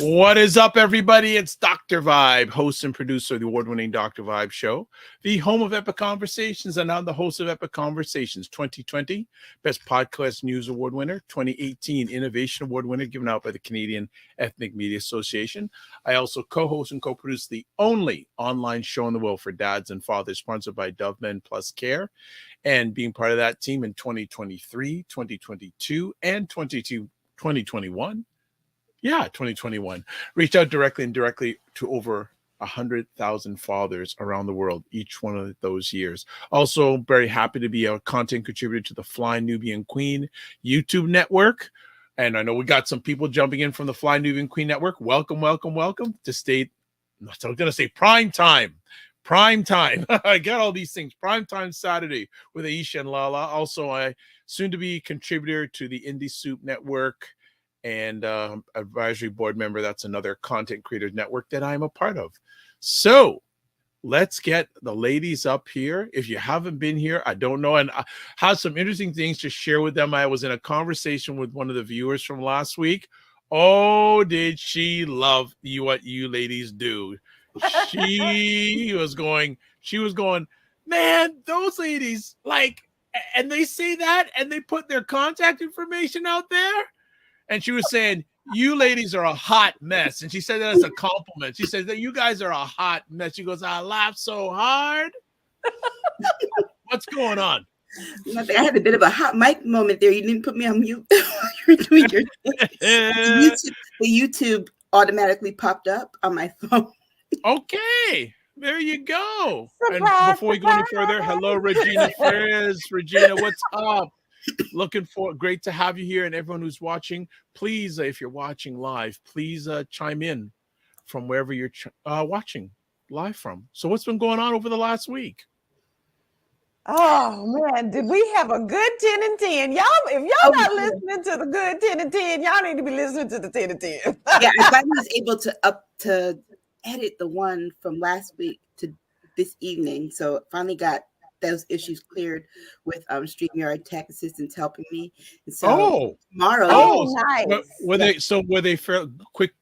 What is up, everybody? It's Dr. Vibe, host and producer of the award-winning Dr. Vibe Show, the home of Epic Conversations, and I'm the host of Epic Conversations 2020, Best Podcast News Award winner, 2018 Innovation Award winner, given out by the Canadian Ethnic Media Association. I also co-host and co-produce the only online show in the world for dads and fathers, sponsored by Dove Men Plus Care, and being part of that team in 2023, 2022, and 2021. Yeah, 2021. Reach out directly and indirectly to over 100,000 fathers around the world each one of those years. Also, very happy to be a content contributor to the Fly Nubian Queen YouTube network. And I know we got some people jumping in from the Fly Nubian Queen network. Welcome, welcome, welcome to state. I was going to say Primetime. Primetime. I got all these things. Primetime Saturday with Aisha LaLa. Also, I soon to be contributor to the Indie Soup network and advisory board member. That's another content creators network that I'm a part of. So let's get the ladies up here. If you haven't been here, I don't know, and I have some interesting things to share with them. I was in a conversation with one of the viewers from last week. Oh, did she love what you ladies do? She was going, man, those ladies, like, and they say that and they put their contact information out there. And she was saying, you ladies are a hot mess. And she said that as a compliment. She said that you guys are a hot mess. She goes, I laughed so hard. What's going on? Nothing. I had a bit of a hot mic moment there. You didn't put me on mute. You were doing your the YouTube automatically popped up on my phone. Okay. There you go. Surprise, and before we go any further, hello, Regina Ferris. Regina, what's up? Great to have you here, and everyone who's watching, please, if you're watching live, please chime in from wherever you're watching live from. So what's been going on over the last week? Oh man, did we have a good 10 and 10? Y'all, if y'all not listening to the good 10 and 10, y'all need to be listening to the 10 and 10. Yeah, I finally was able to edit the one from last week to this evening. So finally got those issues cleared with StreamYard tech assistants helping me. And so tomorrow. Oh, nice. Were they fairly quick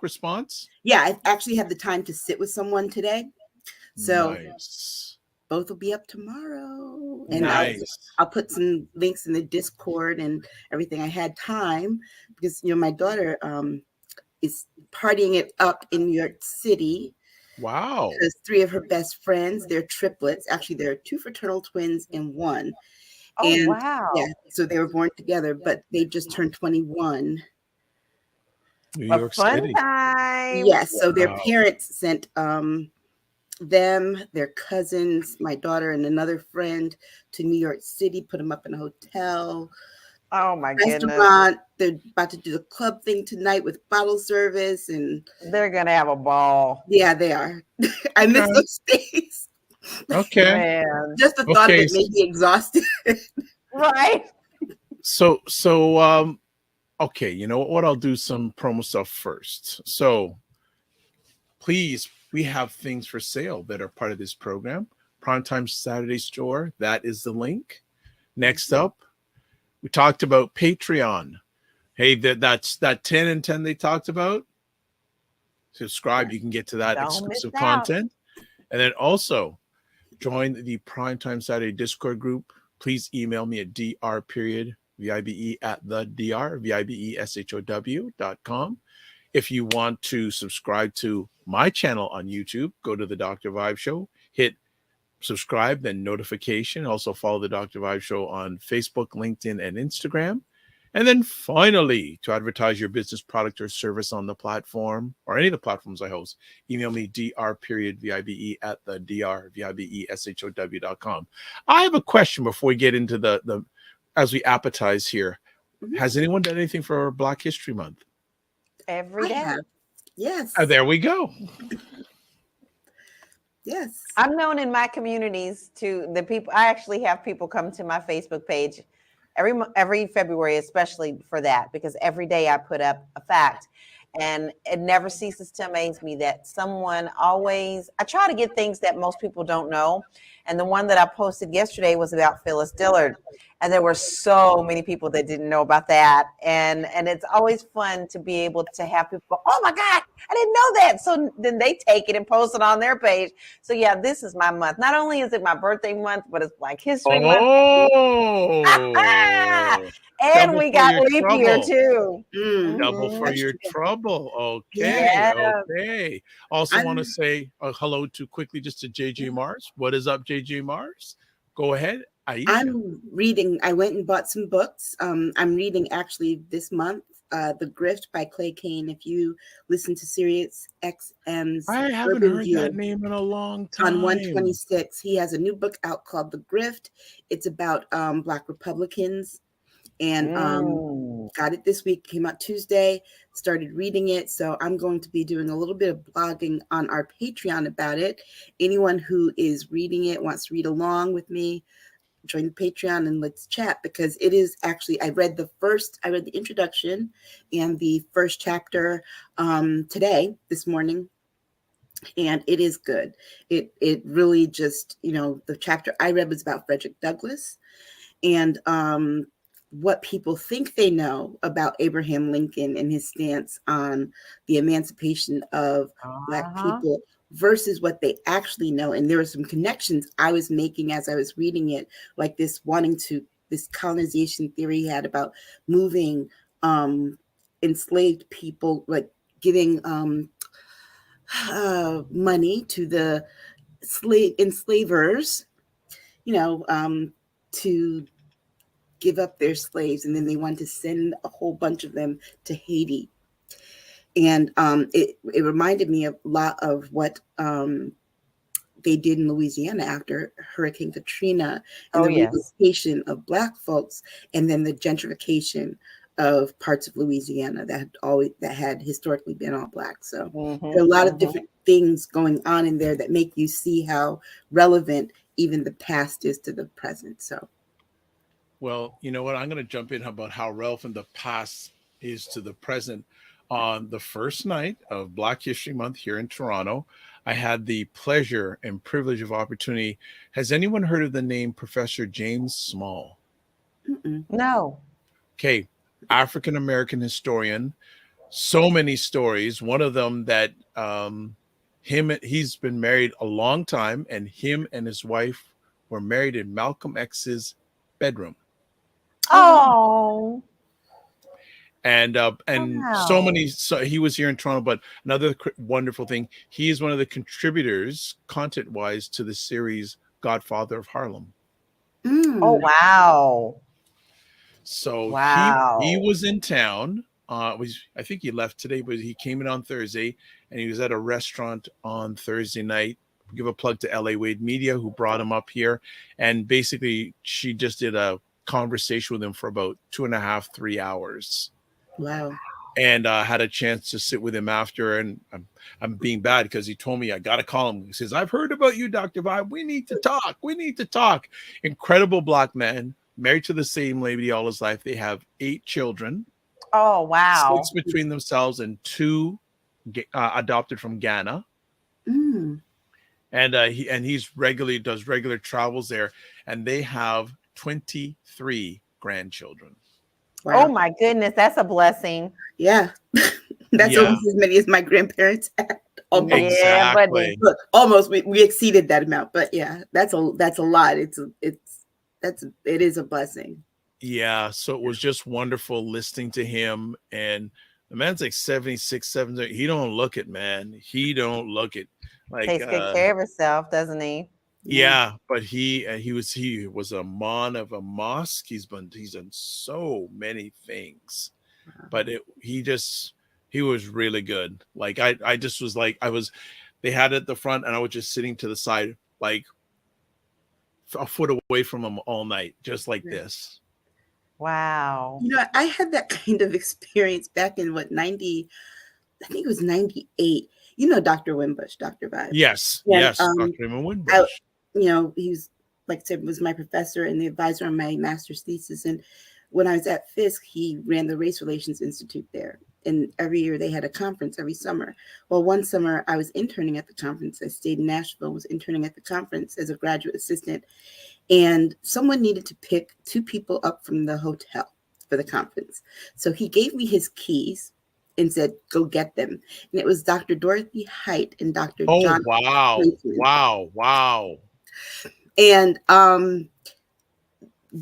response? Yeah, I actually had the time to sit with someone today. So nice. Both will be up tomorrow. And nice. I'll put some links in the Discord and everything. I had time because my daughter is partying it up in New York City. Wow. Because 3 of her best friends, they're triplets. Actually, there are 2 fraternal twins and 1. Oh, and, wow. Yeah, so they were born together, but they just turned 21. New York City. Time. Yes, so their parents sent them, their cousins, my daughter and another friend to New York City, put them up in a hotel. Oh my restaurant. goodness. They're about to do the club thing tonight with bottle service, and they're gonna have a ball. Yeah, they are. I miss those days. Okay. Man. Just the thought of it made me exhausted. Right. So okay, you know what? I'll do some promo stuff first. So please, we have things for sale that are part of this program. Primetime Saturday store. That is the link. Next up, we talked about Patreon. Hey, that's that 10 and 10 they talked about. Subscribe. You can get to that exclusive content. And then also join the Primetime Saturday Discord group. Please email me at dr.vibe@thedr.com. If you want to subscribe to my channel on YouTube, go to the Dr. Vibe Show, hit subscribe, then notification. Also follow the Dr. Vibe Show on Facebook, LinkedIn, and Instagram. And then finally, to advertise your business product or service on the platform or any of the platforms I host, email me dr.vibe@thedr.com. I have a question before we get into the as we appetize here. Has anyone done anything for Black History Month? Every day. Yes. Oh, there we go. Yes. I'm known in my communities to the people. I actually have people come to my Facebook page every February, especially for that, because every day I put up a fact, and it never ceases to amaze me that someone always, I try to get things that most people don't know. And the one that I posted yesterday was about Phyllis Dillard. And there were so many people that didn't know about that. And it's always fun to be able to have people go, oh my God, I didn't know that. So then they take it and post it on their page. So yeah, this is my month. Not only is it my birthday month, but it's Black History Month. Oh, And double we for got your leap year trouble. too. Double for That's your true. trouble. Okay. Yeah. Yeah. Okay. Also want to I'm say hello to quickly just to JJ Mars. What is up, JJ Mars? Go ahead, Aisha. I'm reading. I went and bought some books. I'm reading actually this month, The Grift by Clay Kane. If you listen to Sirius XM's I haven't Urban heard that View name in a long on time. 126, he has a new book out called The Grift. It's about Black Republicans, and got it this week. Came out Tuesday. Started reading it, so I'm going to be doing a little bit of blogging on our Patreon about it. Anyone who is reading it wants to read along with me, join the Patreon and let's chat, because it is actually, I read the introduction and the first chapter this morning, and it is good. It really just, the chapter I read was about Frederick Douglass and what people think they know about Abraham Lincoln and his stance on the emancipation of Black people versus what they actually know. And there were some connections I was making as I was reading it, like this colonization theory he had about moving enslaved people, like giving money to the enslavers, to give up their slaves, and then they wanted to send a whole bunch of them to Haiti. And it reminded me a lot of what they did in Louisiana after Hurricane Katrina, and the relocation of Black folks, and then the gentrification of parts of Louisiana that had historically been all Black. So there are a lot of different things going on in there that make you see how relevant even the past is to the present. So. Well, you know what? I'm going to jump in about how relevant the past is to the present. On the first night of Black History Month here in Toronto, I had the pleasure and privilege of opportunity. Has anyone heard of the name Professor James Small? No. Okay, African-American historian. So many stories. One of them that he's been married a long time, and him and his wife were married in Malcolm X's bedroom. Oh. And so he was here in Toronto. But another wonderful thing, he is one of the contributors, content-wise, to the series Godfather of Harlem. Oh wow! So he was in town. I think he left today, but he came in on Thursday, and he was at a restaurant on Thursday night. Give a plug to LA Wade Media, who brought him up here, and basically she just did a conversation with him for about 2.5, 3 hours. Wow. And had a chance to sit with him after, and I'm being bad because he told me I got to call him. He says, I've heard about you, Dr. Vibe. We need to talk. Incredible Black man, married to the same lady all his life. They have 8 children. Oh, wow. 6 between themselves and 2 adopted from Ghana. And he's does regular travels there, and they have 23 grandchildren. Wow. Oh my goodness, that's a blessing. Yeah. That's almost as many as my grandparents had. Almost. Exactly. Look, almost we exceeded that amount, but yeah, that's a lot. It is a blessing. Yeah, so it was just wonderful listening to him, and the man's like 76, 70. He don't look it, man. He don't look it. Like takes good care of himself, doesn't he? Yeah, but he was a mon of a mosque. He's done so many things, but he was really good. Like I just was like they had it at the front, and I was just sitting to the side, like a foot away from him all night, just like this. Wow. I had that kind of experience back in 90, I think it was 98. Dr. Winbush, Dr. Vibe. Yes, yes, Dr. Raymond Winbush. He's, like I said, was my professor and the advisor on my master's thesis. And when I was at Fisk, he ran the Race Relations Institute there. and every year they had a conference every summer. Well, one summer I was interning at the conference. I stayed in Nashville, was interning at the conference as a graduate assistant, and someone needed to pick 2 people up from the hotel for the conference. So he gave me his keys and said, go get them. And it was Dr. Dorothy Height and Dr. Oh, John. wow. Clayton. Wow. And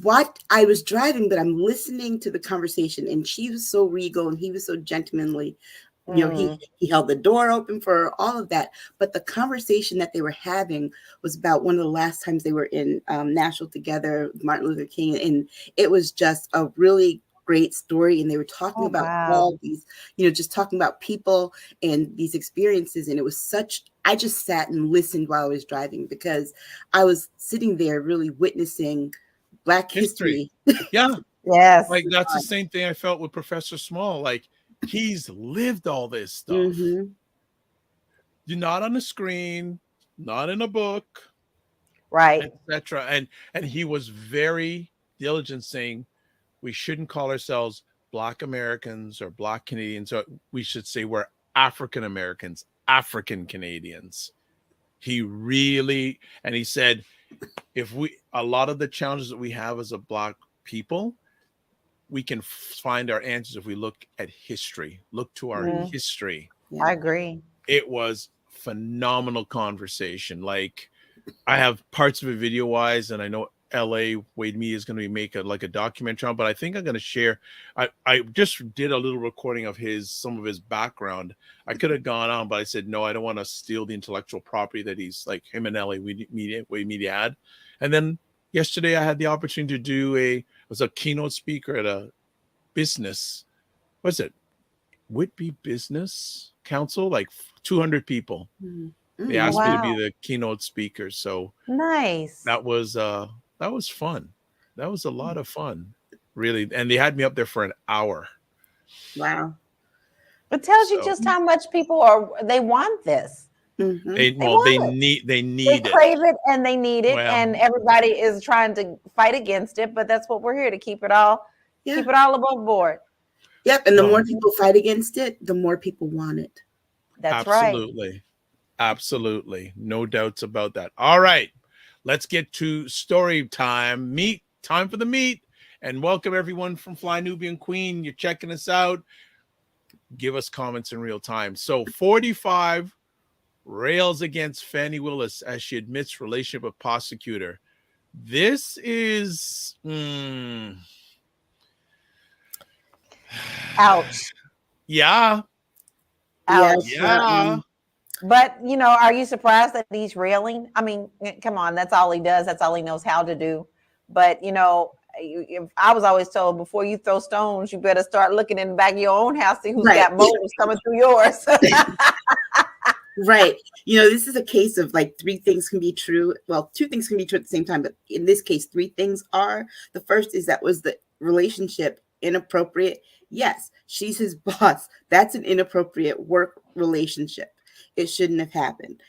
what I was driving, but I'm listening to the conversation, and she was so regal and he was so gentlemanly. You know, he held the door open for her, all of that. But the conversation that they were having was about one of the last times they were in Nashville together, Martin Luther King. And it was just a really great story. And they were talking about all these, you know, just talking about people and these experiences. And it was I just sat and listened while I was driving, because I was sitting there really witnessing Black history. Yeah. Yes. Like, that's the same thing I felt with Professor Small. Like, he's lived all this stuff. Mm-hmm. You're not on the screen, not in a book, right, etc. And he was very diligent, saying we shouldn't call ourselves Black Americans or Black Canadians. Or we should say we're African Americans, African Canadians. He really, and he said, a lot of the challenges that we have as a Black people, we can find our answers if we look at history, look to our history. I agree. It was phenomenal conversation. Like, I have parts of it video wise, and I know LA Wade Media is going to make a documentary on, but I think I'm going to share. I just did a little recording of some of his background. I could have gone on, but I said, no, I don't want to steal the intellectual property that he's, like, him and LA Wade Media had. And then yesterday I had the opportunity to do was a keynote speaker at a business. What's it? Whitby Business Council, like 200 people. Mm-hmm. They asked me to be the keynote speaker. So nice. That was fun. That was a lot of fun, really. And they had me up there for an hour. Wow. It tells you just how much people they want this. Mm-hmm. They need they crave it, and they need it, and everybody is trying to fight against it. But that's what we're here to keep it all above board. Yep, and the more people fight against it, the more people want it. That's right. Absolutely, no doubts about that. All right, let's get to story time. Time for the meat, and welcome everyone from Fly Nubian Queen. You're checking us out. Give us comments in real time. So 45 rails against Fannie Willis as she admits relationship with prosecutor. This is ouch. Yeah. Ouch. Yeah. But, are you surprised that he's railing? I mean, come on, that's all he does. That's all he knows how to do. But, I was always told, before you throw stones, you better start looking in the back of your own house, see who's got moles coming through yours. Right. This is a case of, like, 3 things can be true. Well, 2 things can be true at the same time, but in this case, 3 things are. The first is, that was the relationship inappropriate? Yes, she's his boss. That's an inappropriate work relationship. It shouldn't have happened.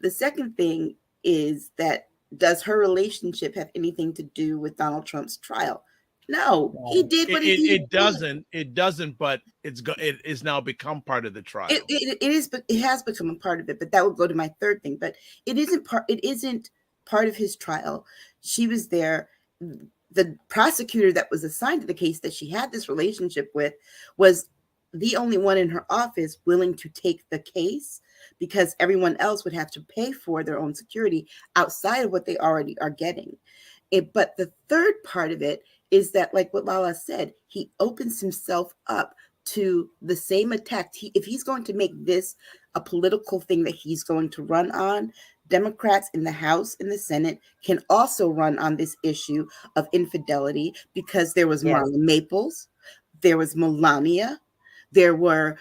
The second thing is that, does her relationship have anything to do with Donald Trump's trial? No, he did what he did. It doesn't, but it is now become part of the trial. It has become a part of it, but that would go to my third thing. But it isn't part of his trial. She was there. The prosecutor that was assigned to the case that she had this relationship with was the only one in her office willing to take the case, because everyone else would have to pay for their own security outside of what they already are getting. But the third part of it is that, like what Lala said, he opens himself up to the same attack. If he's going to make this a political thing that he's going to run on, Democrats in the House and the Senate can also run on this issue of infidelity, because there was Marla Maples, there was Melania, there was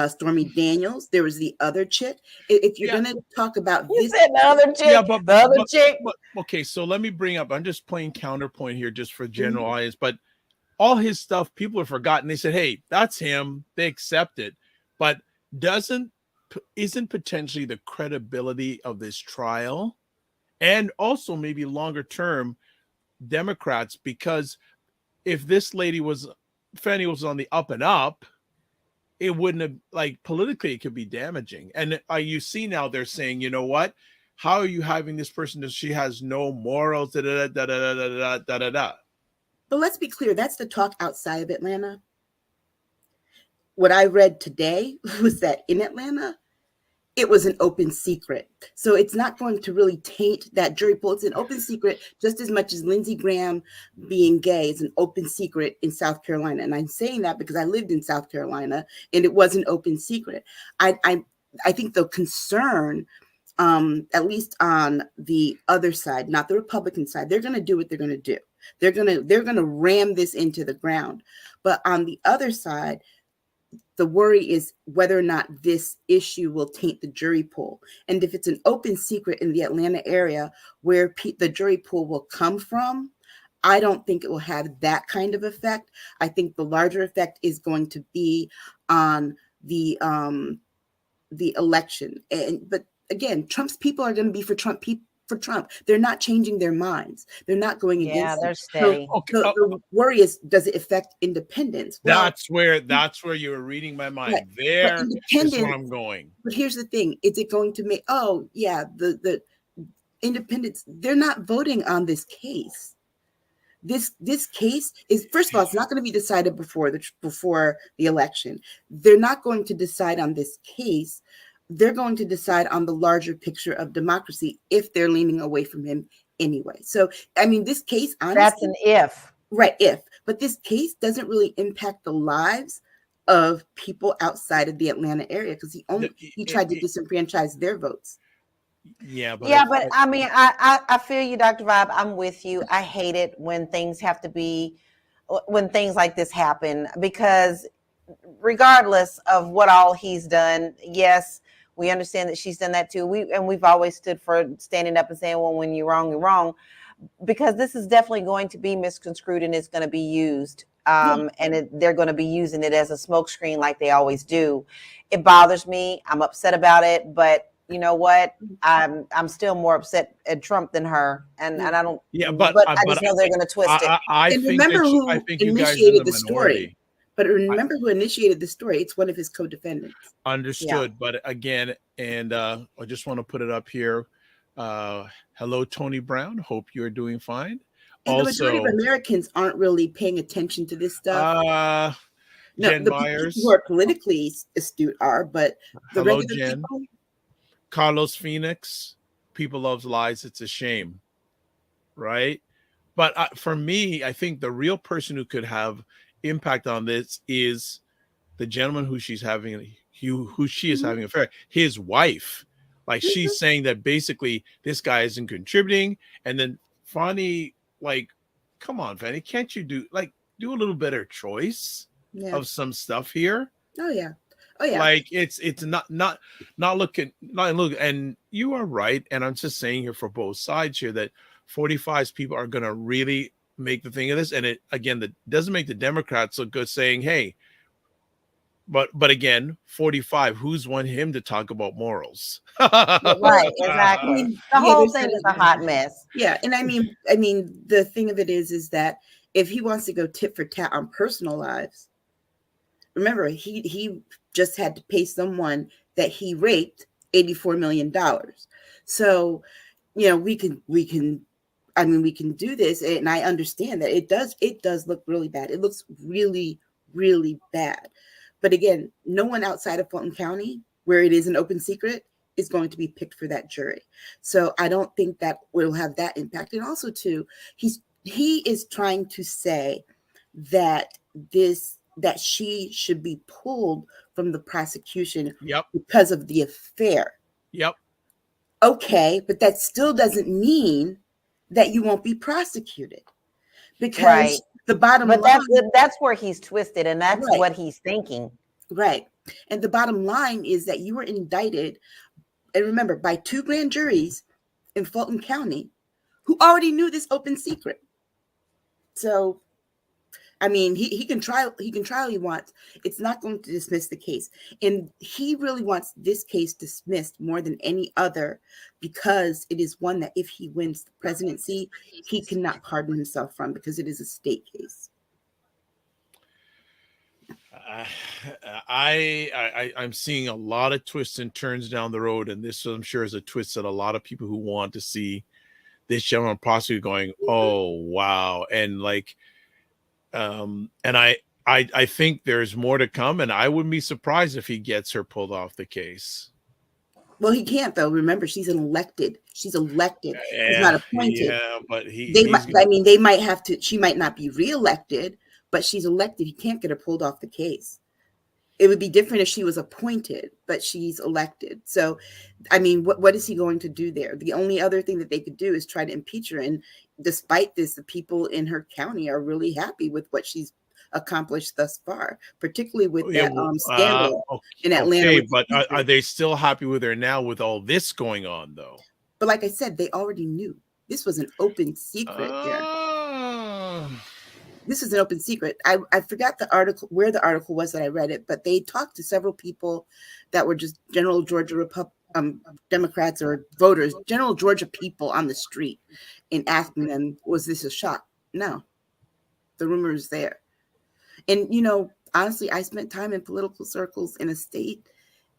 Stormy Daniels, there was the other chick. If you're going to talk about this, said the other chick, the other chick. Okay, so let me bring up. I'm just playing counterpoint here, just for general audience. But all his stuff, people have forgotten. They said, "Hey, that's him." They accept it, but isn't potentially the credibility of this trial, and also maybe longer term, Democrats, because if this lady Fannie was on the up and up, it wouldn't have, like, politically it could be damaging. And you see now they're saying, you know what? How are you having this person that she has no morals? Da da da da da da da da da. But let's be clear, that's the talk outside of Atlanta. What I read today was that in Atlanta, it was an open secret. So it's not going to really taint that jury pool. It's an open secret just as much as Lindsey Graham being gay is an open secret in South Carolina. And I'm saying that because I lived in South Carolina and it was an open secret. I think the concern, at least on the other side, not the Republican side, they're going to do what they're going to do. They're going to ram this into the ground. But on the other side, the worry is whether or not this issue will taint the jury pool. And if it's an open secret in the Atlanta area where the jury pool will come from, I don't think it will have that kind of effect. I think the larger effect is going to be on the election. But again, Trump's people are going to be for Trump people. For Trump, they're not changing their minds. They're not going against. Yeah, they're steady. So the worry is, does it affect independents? Well, that's where you were reading my mind. Right. There is where I'm going. But here's the thing: is it going to make? Oh, yeah, the independents, they're not voting on this case. This case is, first of all, it's not going to be decided before the election. They're not going to decide on this case. They're going to decide on the larger picture of democracy if they're leaning away from him anyway. So, I mean, this case, honestly, that's an if. Right, if. But this case doesn't really impact the lives of people outside of the Atlanta area because he tried to disenfranchise their votes. Yeah, but I mean, I feel you, Dr. Vibe. I'm with you. I hate it when things like this happen, because regardless of what all he's done, yes, we understand that she's done that too. We've always stood for standing up and saying, well, when you're wrong, you're wrong, because this is definitely going to be misconstrued and it's going to be used. They're going to be using it as a smokescreen like they always do. It bothers me. I'm upset about it, but you know what? I'm still more upset at Trump than her, and I don't. Yeah, but I just know they're going to twist it. I think initiated the story. But remember who initiated the story. It's one of his co-defendants. Understood. Yeah. But again, and I just want to put it up here. Hello, Tony Brown. Hope you're doing fine. And also, the majority of Americans aren't really paying attention to this stuff. Jen Myers, people who are politically astute are, but the hello, regular Jen. people. Carlos Phoenix, people loves lies. It's a shame, right? But for me, I think the real person who could have impact on this is the gentleman who she is having an affair, his wife. Like she's saying that basically this guy isn't contributing, and then Fannie, like, come on, Fannie, can't you do a little better choice of some stuff here? Oh yeah. Like it's not looking. And you are right, and I'm just saying here for both sides here that 45 people are going to really make the thing of this, and it again that doesn't make the Democrats look good saying, hey, but again, 45, who's want him to talk about morals? Right, exactly. The whole thing is a hot mess. Yeah, and I mean the thing of it is that if he wants to go tit for tat on personal lives, remember he just had to pay someone that he raped $84 million. So, we can do this, and I understand that it does look really bad. It looks really, really bad. But again, no one outside of Fulton County, where it is an open secret, is going to be picked for that jury. So I don't think that will have that impact. And also too, he is trying to say that she should be pulled from the prosecution because of the affair. Yep. Okay, but that still doesn't mean that you won't be prosecuted, because the bottom line. But that's where he's twisted, and that's what he's thinking. Right. And the bottom line is that you were indicted, and remember, by 2 grand juries in Fulton County who already knew this open secret. So, I mean, he can try all he wants. It's not going to dismiss the case. And he really wants this case dismissed more than any other, because it is one that if he wins the presidency, he cannot pardon himself from, because it is a state case. I'm seeing a lot of twists and turns down the road, and this I'm sure is a twist that a lot of people who want to see this gentleman prosecuted going, oh wow, and like, and I think there's more to come, and I wouldn't be surprised if he gets her pulled off the case. Well, he can't though. Remember, she's elected. She's elected. Yeah, He's not appointed. Yeah, but they might have to. She might not be reelected, but she's elected. He can't get her pulled off the case. It would be different if she was appointed, but she's elected. So, I mean, what is he going to do there? The only other thing that they could do is try to impeach her. And despite this, the people in her county are really happy with what she's accomplished thus far, particularly with that scandal in Atlanta. Okay, but are they still happy with her now with all this going on, though? But like I said, they already knew. This was an open secret here. This is an open secret. I forgot the article, where the article was that I read it, but they talked to several people that were just general Georgia Democrats or voters, general Georgia people on the street, and asking them, was this a shot? No. The rumor is there. And, you know, honestly, I spent time in political circles in a state,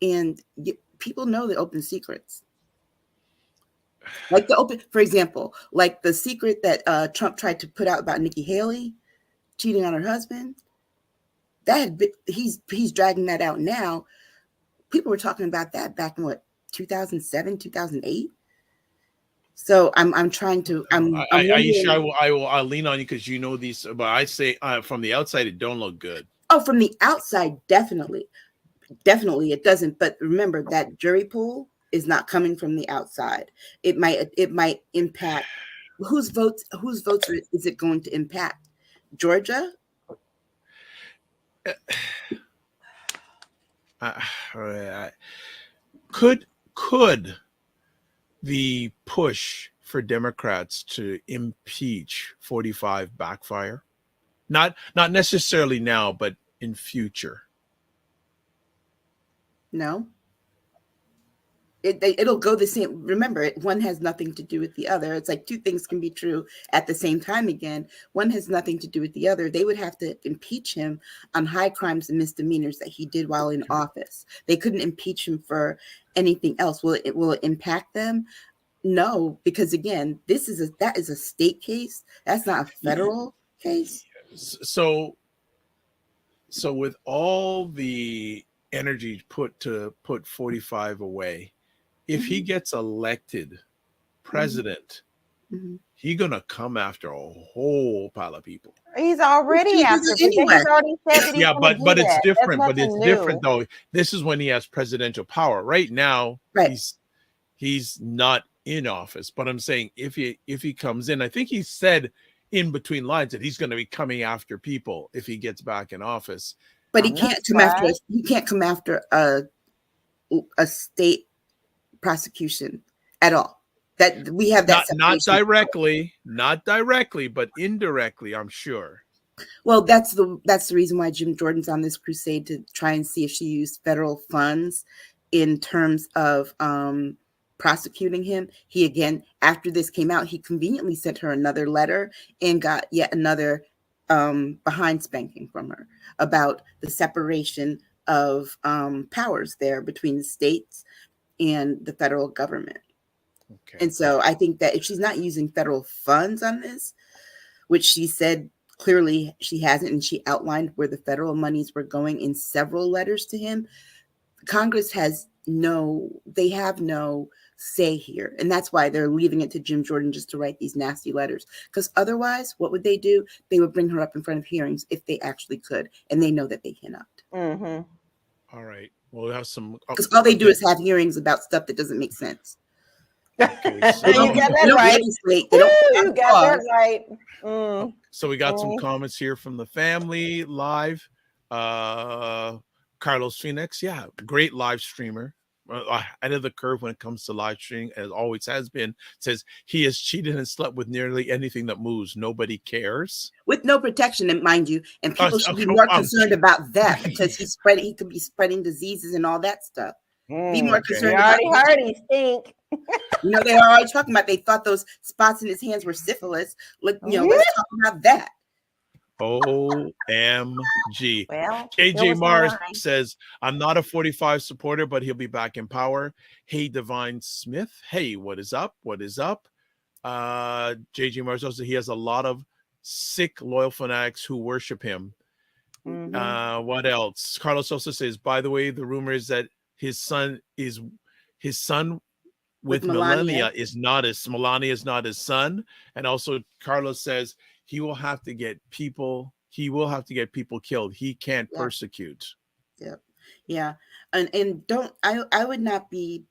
and people know the open secrets. Like for example, like the secret that Trump tried to put out about Nikki Haley cheating on her husband. He's dragging that out now. People were talking about that back in 2007, 2008. So I'm trying to. Aisha, I'll lean on you because you know these. But I say from the outside, it don't look good. Oh, from the outside, definitely it doesn't. But remember that jury pool is not coming from the outside. It might impact whose votes is it going to impact? Georgia? Could the push for Democrats to impeach 45 backfire? Not necessarily now, but in future. No. It'll go the same. Remember, one has nothing to do with the other. It's like two things can be true at the same time again. One has nothing to do with the other. They would have to impeach him on high crimes and misdemeanors that he did while in office. They couldn't impeach him for anything else. Will it impact them? No, because again, that is a state case. That's not a federal case. So with all the energy put 45 away, if he gets elected president, he's gonna come after a whole pile of people. He's already after people. He's already said that but it's different. But it's different though. This is when he has presidential power. Right now, he's not in office. But I'm saying if he comes in, I think he said in between lines that he's going to be coming after people if he gets back in office. But he can't come after us. He can't come after a state prosecution at all. That we have that not directly, but indirectly, I'm sure. Well, that's the reason why Jim Jordan's on this crusade to try and see if she used federal funds in terms of prosecuting him. He, again, after this came out, he conveniently sent her another letter and got yet another behind spanking from her about the separation of powers there between the states and the federal government. Okay. And so I think that if she's not using federal funds on this, which she said clearly she hasn't, and she outlined where the federal monies were going in several letters to him, Congress has no say here. And that's why they're leaving it to Jim Jordan just to write these nasty letters. Because otherwise, what would they do? They would bring her up in front of hearings if they actually could. And they know that they cannot. All right. Well, we'll have some. Because all they do is have hearings about stuff that doesn't make sense. Okay, so you got that right. You got that right. So we got some comments here from the family live. Carlos Phoenix, great live streamer. Ahead of the curve when it comes to live streaming, as always has been. Says he has cheated and slept with nearly anything that moves. Nobody cares. With no protection, and mind you, and people should be more concerned about that because he could be spreading diseases and all that stuff. Be more concerned about that. He stink. You know, they are already talking about, they thought those spots in his hands were syphilis. Look, let's talk about that. OMG. Well, there JJ was no Mars line. says, I'm not a 45 supporter, but he'll be back in power. Hey, Divine Smith. Hey, what is up? What is up? JJ Mars also, he has a lot of sick, loyal fanatics who worship him. Mhm. What else? Carlos also says, by the way, the rumor is that his son with Melania is not his son. And also Carlos says he will have to get people killed. He can't Yeah. persecute. Yeah. And don't I would not be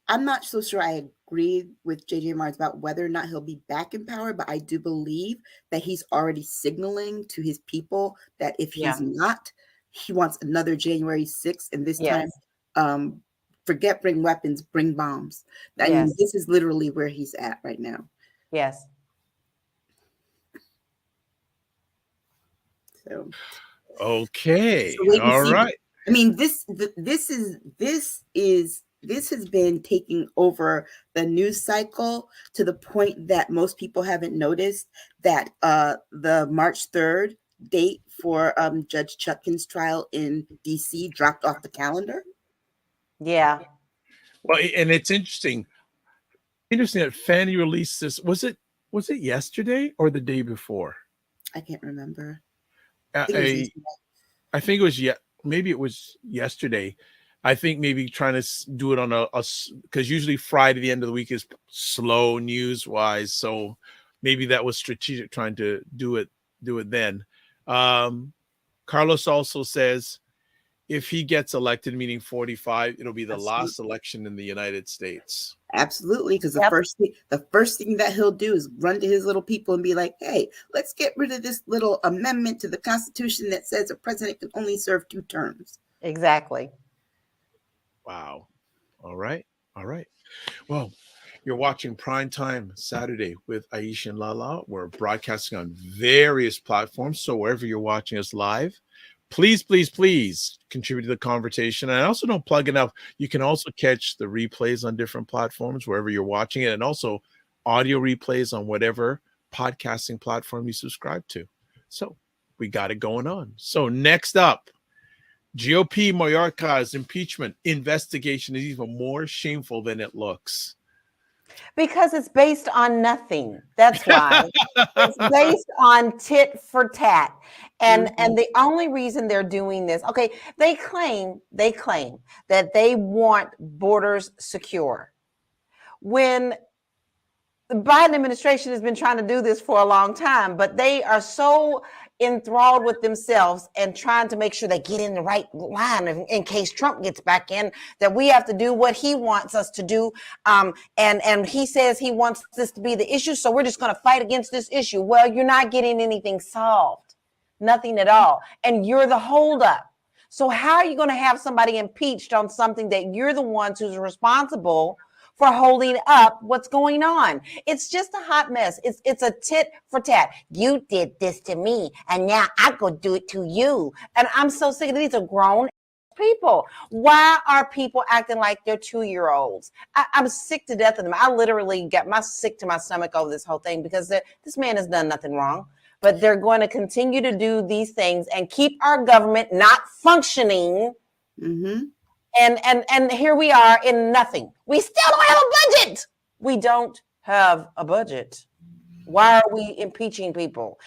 I'm not so sure I agree with JJ Mars about whether or not he'll be back in power, but I do believe that he's already signaling to his people that if he's Yeah. not, he wants another January 6th, and this time, Yes. forget bring weapons, bring bombs. I mean, Yes. this is literally where he's at right now. Yes. So Okay. wait and All see. right. I mean, this has been taking over the news cycle to the point that most people haven't noticed that the March 3rd date for Judge Chutkan's trial in DC dropped off the calendar. Yeah. Well, and it's interesting that Fannie released this. Was it yesterday or the day before? I can't remember. I think it was maybe it was yesterday. I think maybe trying to do it on a because usually Friday, the end of the week, is slow news wise. So maybe that was strategic, trying to do it then. Carlos also says if he gets elected, meaning 45, it'll be the last election in the United States. Absolutely, because the first thing that he'll do is run to his little people and be like, "Hey, let's get rid of this little amendment to the Constitution that says a president can only serve 2 terms." Exactly. Wow. All right. Well, you're watching Primetime Saturday with Aisha LaLa. We're broadcasting on various platforms. So wherever you're watching us live, please contribute to the conversation. And I also don't plug enough. You can also catch the replays on different platforms wherever you're watching it, and also audio replays on whatever podcasting platform you subscribe to. So we got it going on. So next up, GOP Mayorkas impeachment investigation is even more shameful than it looks. Because it's based on nothing. That's why. It's based on tit for tat. And the only reason they're doing this, okay, they claim that they want borders secure. When the Biden administration has been trying to do this for a long time, but they are so enthralled with themselves and trying to make sure they get in the right line in case Trump gets back in, that we have to do what he wants us to do. And he says he wants this to be the issue, so we're just going to fight against this issue. Well, you're not getting anything solved, nothing at all. And you're the holdup. So how are you going to have somebody impeached on something that you're the ones who's responsible for holding up what's going on? It's just a hot mess. It's a tit for tat. You did this to me, and now I go do it to you. And I'm so sick of these are grown people. Why are people acting like they're 2-year-olds? I'm sick to death of them. I literally got sick to my stomach over this whole thing because this man has done nothing wrong. But they're going to continue to do these things and keep our government not functioning. And here we are in nothing. We still don't have a budget. We don't have a budget. Why are we impeaching people?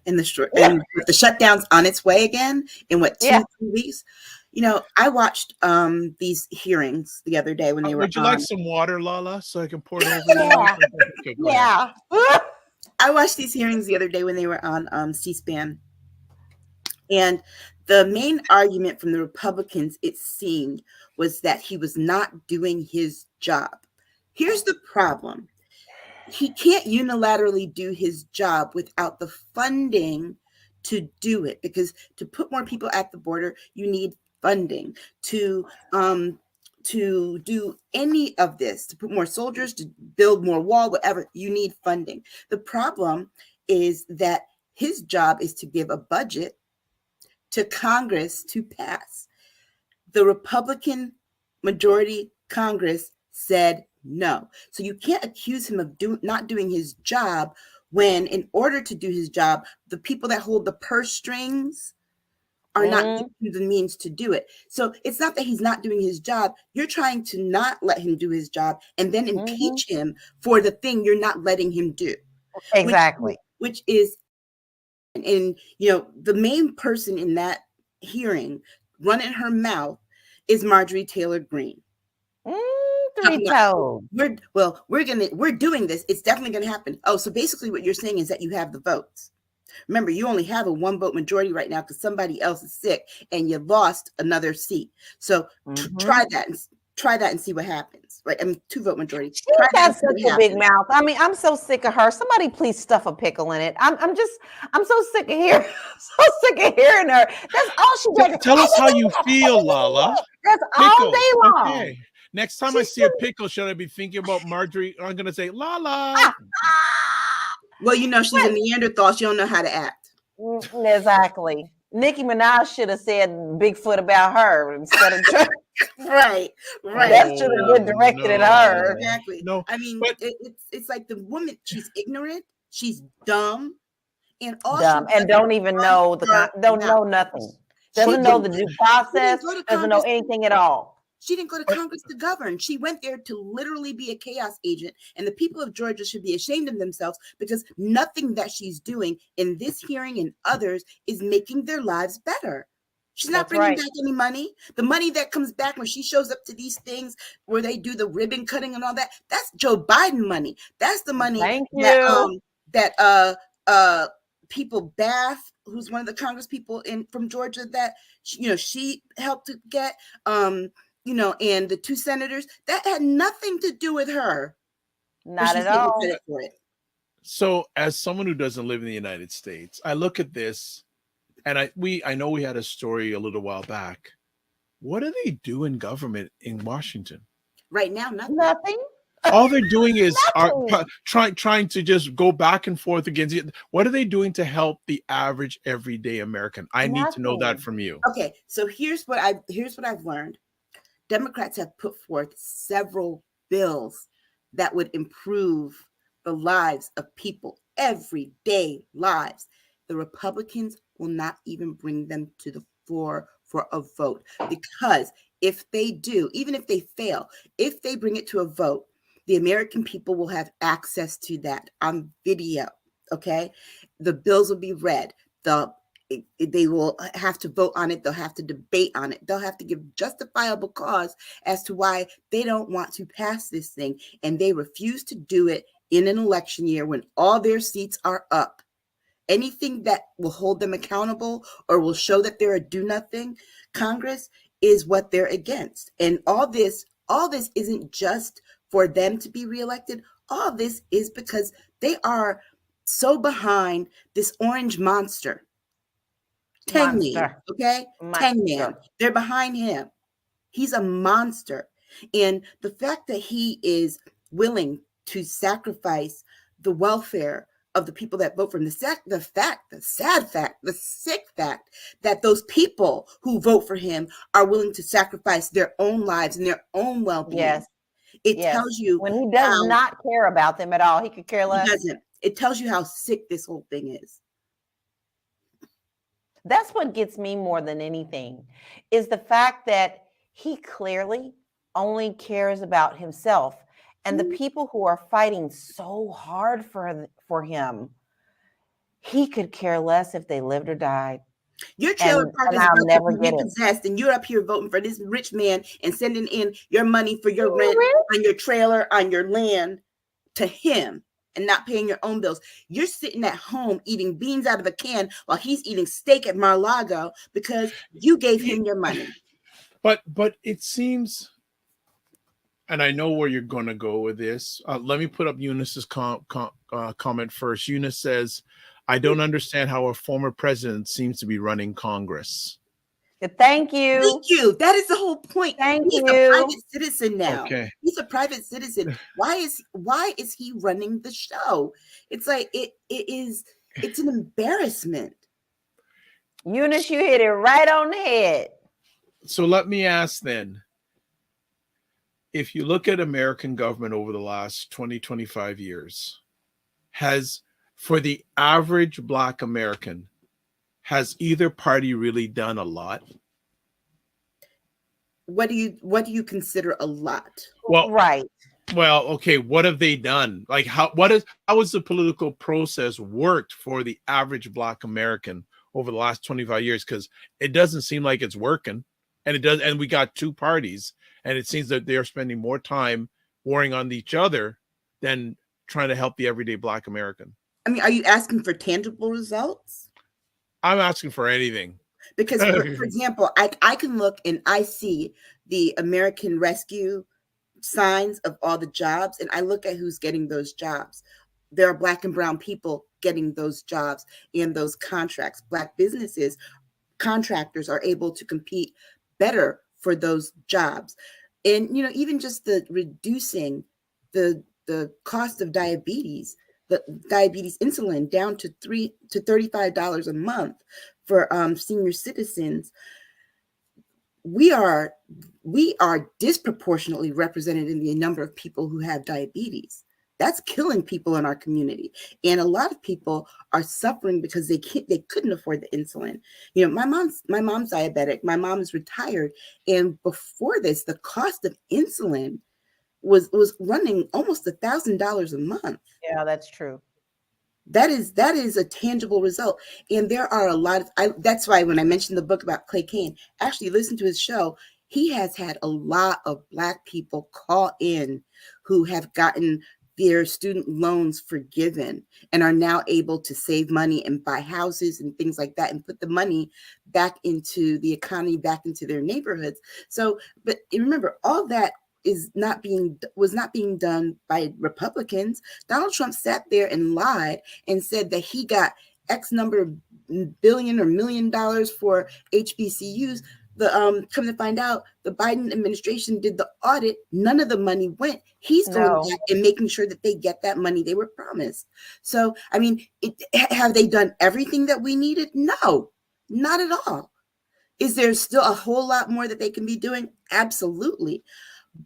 And with the shutdown's on its way again in 2 weeks. You know, I watched these hearings the other day when they were. Would you like some water, Lala, so I can pour it over you? Yeah. I watched these hearings the other day when they were on C-SPAN. And the main argument from the Republicans, it seemed, was that he was not doing his job. Here's the problem. He can't unilaterally do his job without the funding to do it, because to put more people at the border, you need funding. To do any of this, to put more soldiers, to build more wall, whatever, you need funding. The problem is that his job is to give a budget to Congress to pass. The Republican majority Congress said no. So you can't accuse him of not doing his job when in order to do his job, the people that hold the purse strings are not giving him the means to do it. So it's not that he's not doing his job. You're trying to not let him do his job and then impeach him for the thing you're not letting him do. Exactly. Which is, and you know, the main person in that hearing running her mouth is Marjorie Taylor Greene. Three-toed. We're doing this. It's definitely going to happen. Oh, so basically what you're saying is that you have the votes. Remember, you only have a 1-vote majority right now because somebody else is sick and you lost another seat. So try that and see what happens. Right? I mean, 2-vote majority. She got such a big mouth. I mean, I'm so sick of her. Somebody please stuff a pickle in it. I'm so sick of hearing her. That's all she does. Tell us how you feel, Lala. That's all day long. Okay. Next time I see a pickle, should I be thinking about Marjorie? I'm going to say, Lala. Well, you know, she's a Neanderthal. She don't know how to act. Exactly. Nicki Minaj should have said Bigfoot about her instead of right. That should have been directed at her. Exactly. No, I mean, but it's like the woman. She's ignorant. She's dumb, and don't even know don't know nothing. Doesn't know the due process. Doesn't know anything at all. She didn't go to Congress to govern. She went there to literally be a chaos agent. And the people of Georgia should be ashamed of themselves because nothing that she's doing in this hearing and others is making their lives better. She's not bringing back any money. The money that comes back when she shows up to these things where they do the ribbon cutting and all that, that's Joe Biden money. That's the money that people Bath, who's one of the Congress people from Georgia that, she helped to get, and the 2 senators, that had nothing to do with her. Not at all. So as someone who doesn't live in the United States, I look at this and I know we had a story a little while back. What do they do in government in Washington? Right now, nothing. All they're doing is trying to just go back and forth against it. What are they doing to help the average everyday American? I need to know that from you. Okay, so here's what I've learned. Democrats have put forth several bills that would improve the lives of people, everyday lives. The Republicans will not even bring them to the floor for a vote, because if they do, even if they fail, if they bring it to a vote, the American people will have access to that on video. Okay, the bills will be read. They will have to vote on it. They'll have to debate on it. They'll have to give justifiable cause as to why they don't want to pass this thing. And they refuse to do it in an election year when all their seats are up. Anything that will hold them accountable or will show that they're a do-nothing Congress is what they're against. And all this isn't just for them to be reelected. All this is because they are so behind this orange monster. Tangman, okay? Tangman. They're behind him. He's a monster. And the fact that he is willing to sacrifice the welfare of the people that vote for him, the sad fact, the sick fact that those people who vote for him are willing to sacrifice their own lives and their own well-being. Yes. It tells you when he does not care about them at all. He could care less. He doesn't. It tells you how sick this whole thing is. That's what gets me more than anything, is the fact that he clearly only cares about himself and the people who are fighting so hard for him. He could care less if they lived or died. Your trailer park is repossessed, and you're up here voting for this rich man and sending in your money for your rent on your trailer, on your land to him, and not paying your own bills. You're sitting at home eating beans out of a can while he's eating steak at Mar-a-Lago because you gave him your money. But it seems, and I know where you're going to go with this. Let me put up Eunice's comment first. Eunice says, I don't understand how a former president seems to be running Congress. Thank you. Thank you. That is the whole point. He's a private citizen now. Okay. He's a private citizen. Why is he running the show? It's like it's an embarrassment. Eunice, you hit it right on the head. So let me ask then, if you look at American government over the last 20, 25 years, has for the average Black American, has either party really done a lot? What do you consider a lot? Well, Right. well, okay, what have they done? Like how has the political process worked for the average Black American over the last 25 years? Because it doesn't seem like it's working. And it does, and we got two parties, and it seems that they're spending more time warring on each other than trying to help the everyday Black American. I mean, are you asking for tangible results? I'm asking for anything. Because, for example, I can look and I see the American Rescue signs of all the jobs, and I look at who's getting those jobs. There are Black and brown people getting those jobs and those contracts. Black businesses, contractors are able to compete better for those jobs. And, even just the reducing the cost of diabetes, the diabetes insulin down to $3 to $35 a month for senior citizens. We are disproportionately represented in the number of people who have diabetes. That's killing people in our community. And a lot of people are suffering because they couldn't afford the insulin. My mom's diabetic. My mom is retired. And before this, the cost of insulin was running almost $1,000 a month. Yeah, that's true. That is a tangible result. And there are a lot of, that's why when I mentioned the book about Clay Kane, actually listen to his show. He has had a lot of Black people call in who have gotten their student loans forgiven and are now able to save money and buy houses and things like that and put the money back into the economy, back into their neighborhoods. So, but remember, all that was not being done by Republicans. Donald Trump sat there and lied and said that he got X number of billion or $1 million for HBCUs. Come to find out, the Biden administration did the audit. None of the money went. He's going back and making sure that they get that money they were promised. So, I mean, have they done everything that we needed? No, not at all. Is there still a whole lot more that they can be doing? Absolutely.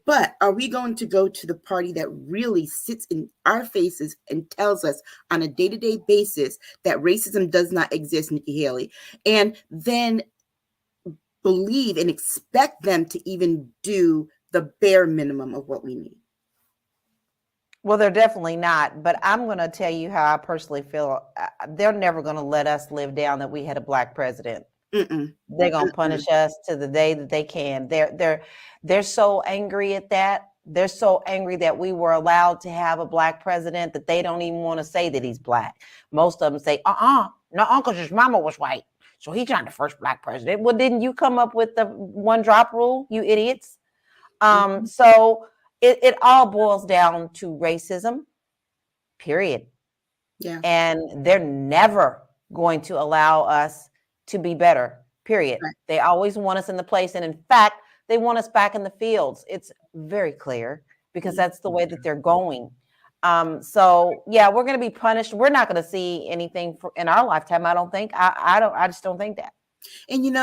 But are we going to go to the party that really sits in our faces and tells us on a day-to-day basis that racism does not exist, Nikki Haley, and then believe and expect them to even do the bare minimum of what we need? Well, they're definitely not. But I'm going to tell you how I personally feel. They're never going to let us live down that we had a Black president. Mm-mm. They're going to punish us to the day that they can. They're so angry at that. They're so angry that we were allowed to have a Black president that they don't even want to say that he's Black. Most of them say, no, because his mama was white. So he's not the first Black president. Well, didn't you come up with the one drop rule, you idiots? So it all boils down to racism, period. Yeah. And they're never going to allow us to be better, period. Right. They always want us in the place. And in fact, they want us back in the fields. It's very clear because that's the way that they're going. So yeah, we're going to be punished. We're not going to see anything in our lifetime. I don't think. I just don't think that. And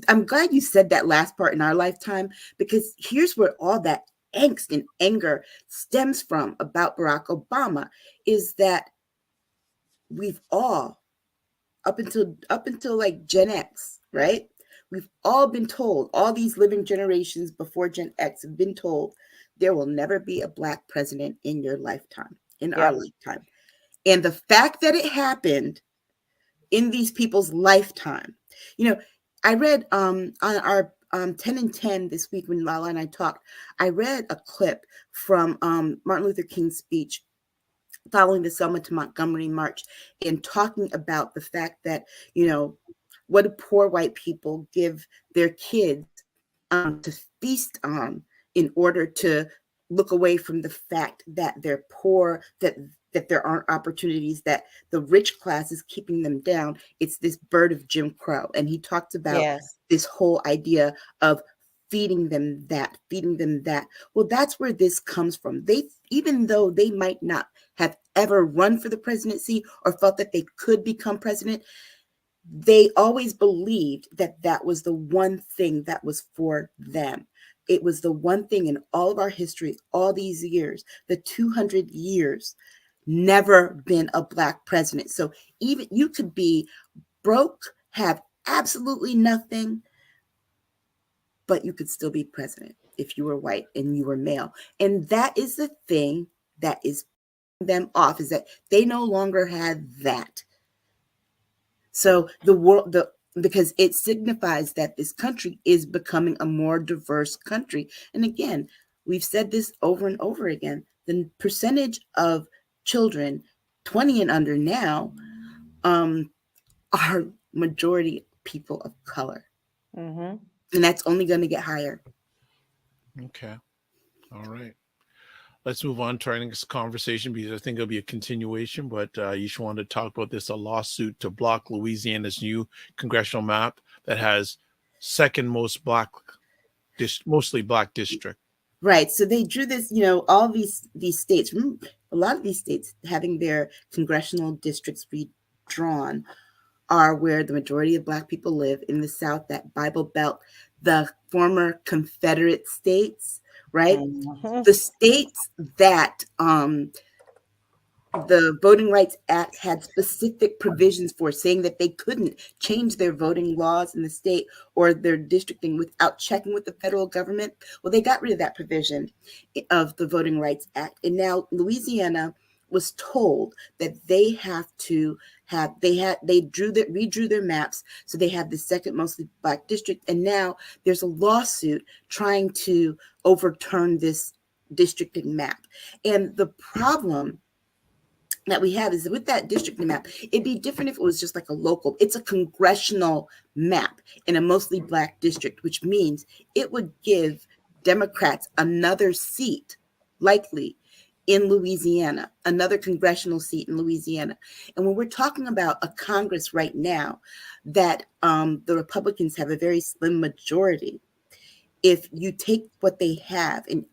I'm glad you said that last part, in our lifetime, because here's where all that angst and anger stems from about Barack Obama, is that we've all, up until like Gen X, right? We've all been told, all these living generations before Gen X have been told, there will never be a Black president in your lifetime, in our lifetime. And the fact that it happened in these people's lifetime, I read on our 10 and 10 this week when Lala and I talked, I read a clip from Martin Luther King's speech following the Selma to Montgomery march, and talking about the fact that, what do poor white people give their kids to feast on in order to look away from the fact that they're poor, that there aren't opportunities, that the rich class is keeping them down. It's this bird of Jim Crow. And he talked about this whole idea of feeding them that. Well, that's where this comes from. Even though they might not have ever run for the presidency or felt that they could become president, they always believed that that was the one thing that was for them. It was the one thing in all of our history, all these years, the 200 years, never been a Black president. So even you could be broke, have absolutely nothing, but you could still be president if you were white and you were male. And that is the thing that is them off, is that they no longer had that. So the world, because it signifies that this country is becoming a more diverse country. And again, we've said this over and over again, the percentage of children 20 and under now are majority people of color. Mm-hmm. And that's only going to get higher. Okay. All right. Let's move on to our next conversation, because I think it'll be a continuation. But you should want to talk about this: a lawsuit to block Louisiana's new congressional map that has second most mostly black district. Right. So they drew this, all these states, a lot of these states having their congressional districts redrawn are where the majority of Black people live in the South, that Bible Belt, the former Confederate states, right? Mm-hmm. The states that the Voting Rights Act had specific provisions for, saying that they couldn't change their voting laws in the state or their districting without checking with the federal government. Well, they got rid of that provision of the Voting Rights Act. And now Louisiana was told that they have to have, redrew their maps. So they have the second mostly Black district. And now there's a lawsuit trying to overturn this districting map. And the problem that we have is with that district map, it'd be different if it was just like a local. It's a congressional map in a mostly Black district, which means it would give Democrats another seat, likely, in Louisiana, another congressional seat in Louisiana. And when we're talking about a Congress right now that the Republicans have a very slim majority, if you take what they have and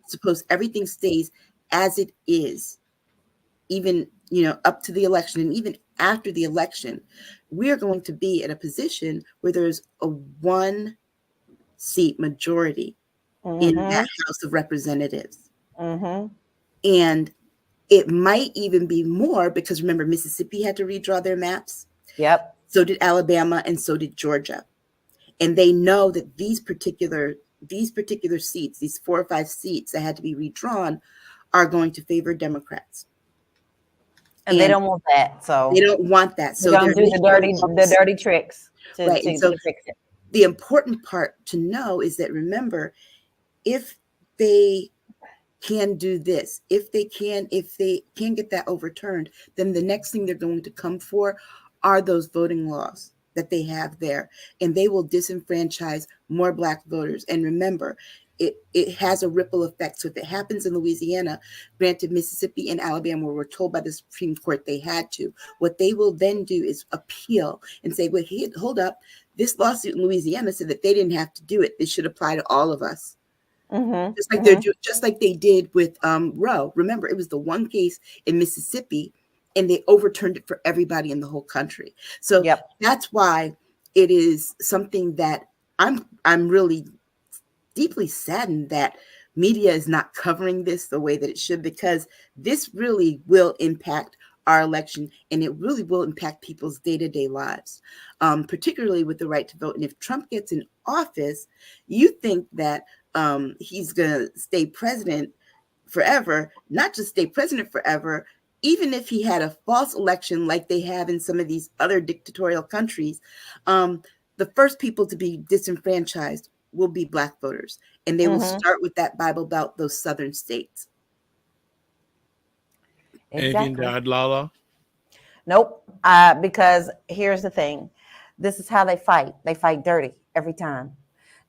suppose everything stays as it is, even up to the election and even after the election, we're going to be in a position where there's a 1 seat majority in that House of Representatives. Mm-hmm. And it might even be more, because remember, Mississippi had to redraw their maps. Yep. So did Alabama, and so did Georgia. And they know that these particular seats, these 4 or 5 seats that had to be redrawn, are going to favor Democrats. And they don't want that. So they don't want that. So they're do the dirty tricks to fix it. The important part to know is that, remember, if they can do this, if they can get that overturned, then the next thing they're going to come for are those voting laws that they have there, and they will disenfranchise more Black voters. And remember, it has a ripple effect. So if it happens in Louisiana, granted, Mississippi and Alabama were told by the Supreme Court they had to. What they will then do is appeal and say, well, hold up, this lawsuit in Louisiana said that they didn't have to do it. This should apply to all of us. Mm-hmm. Just like they did with Roe. Remember, it was the one case in Mississippi, and they overturned it for everybody in the whole country. So that's why it is something that I'm really deeply saddened that media is not covering this the way that it should, because this really will impact our election, and it really will impact people's day-to-day lives, particularly with the right to vote. And if Trump gets in office, you think that he's going to stay president forever, not just stay president forever. Even if he had a false election like they have in some of these other dictatorial countries, the first people to be disenfranchised will be Black voters. And they will start with that Bible Belt, those southern states. Exactly. Anything to add, LaLa? Nope. Because here's the thing. This is how they fight. They fight dirty every time.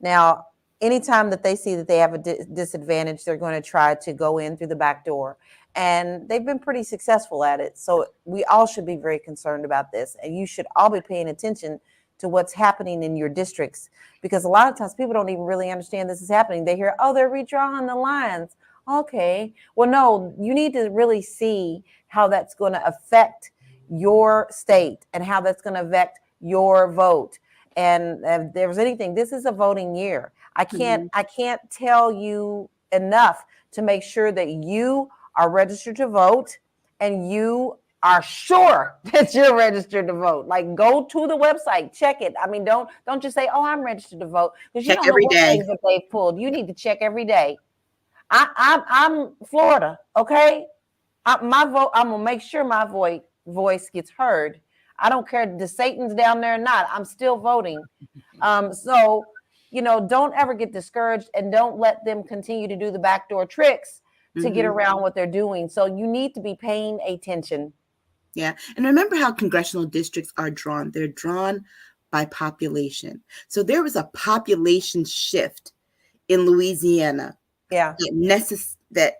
Now, anytime that they see that they have a disadvantage, they're going to try to go in through the back door. And they've been pretty successful at it. So we all should be very concerned about this. And you should all be paying attention to what's happening in your districts, because a lot of times people don't even really understand this is happening. They hear, oh, they're redrawing the lines. Okay. Well, no, you need to really see how that's going to affect your state and how that's going to affect your vote. And if there was anything, this is a voting year. I can't tell you enough to make sure that you are registered to vote. and you are sure that you're registered to vote, like go to the website, check it. I mean, don't just say, "Oh, I'm registered to vote," because you Check don't know every what day. things that they've pulled. You need to check every day. I'm Florida, okay? My vote. I'm gonna make sure my voice gets heard. I don't care if the Satan's down there or not. I'm still voting. So don't ever get discouraged, and don't let them continue to do the backdoor tricks to get around what they're doing. So you need to be paying attention. Yeah. And remember how congressional districts are drawn. They're drawn by population. So there was a population shift in Louisiana Yeah. that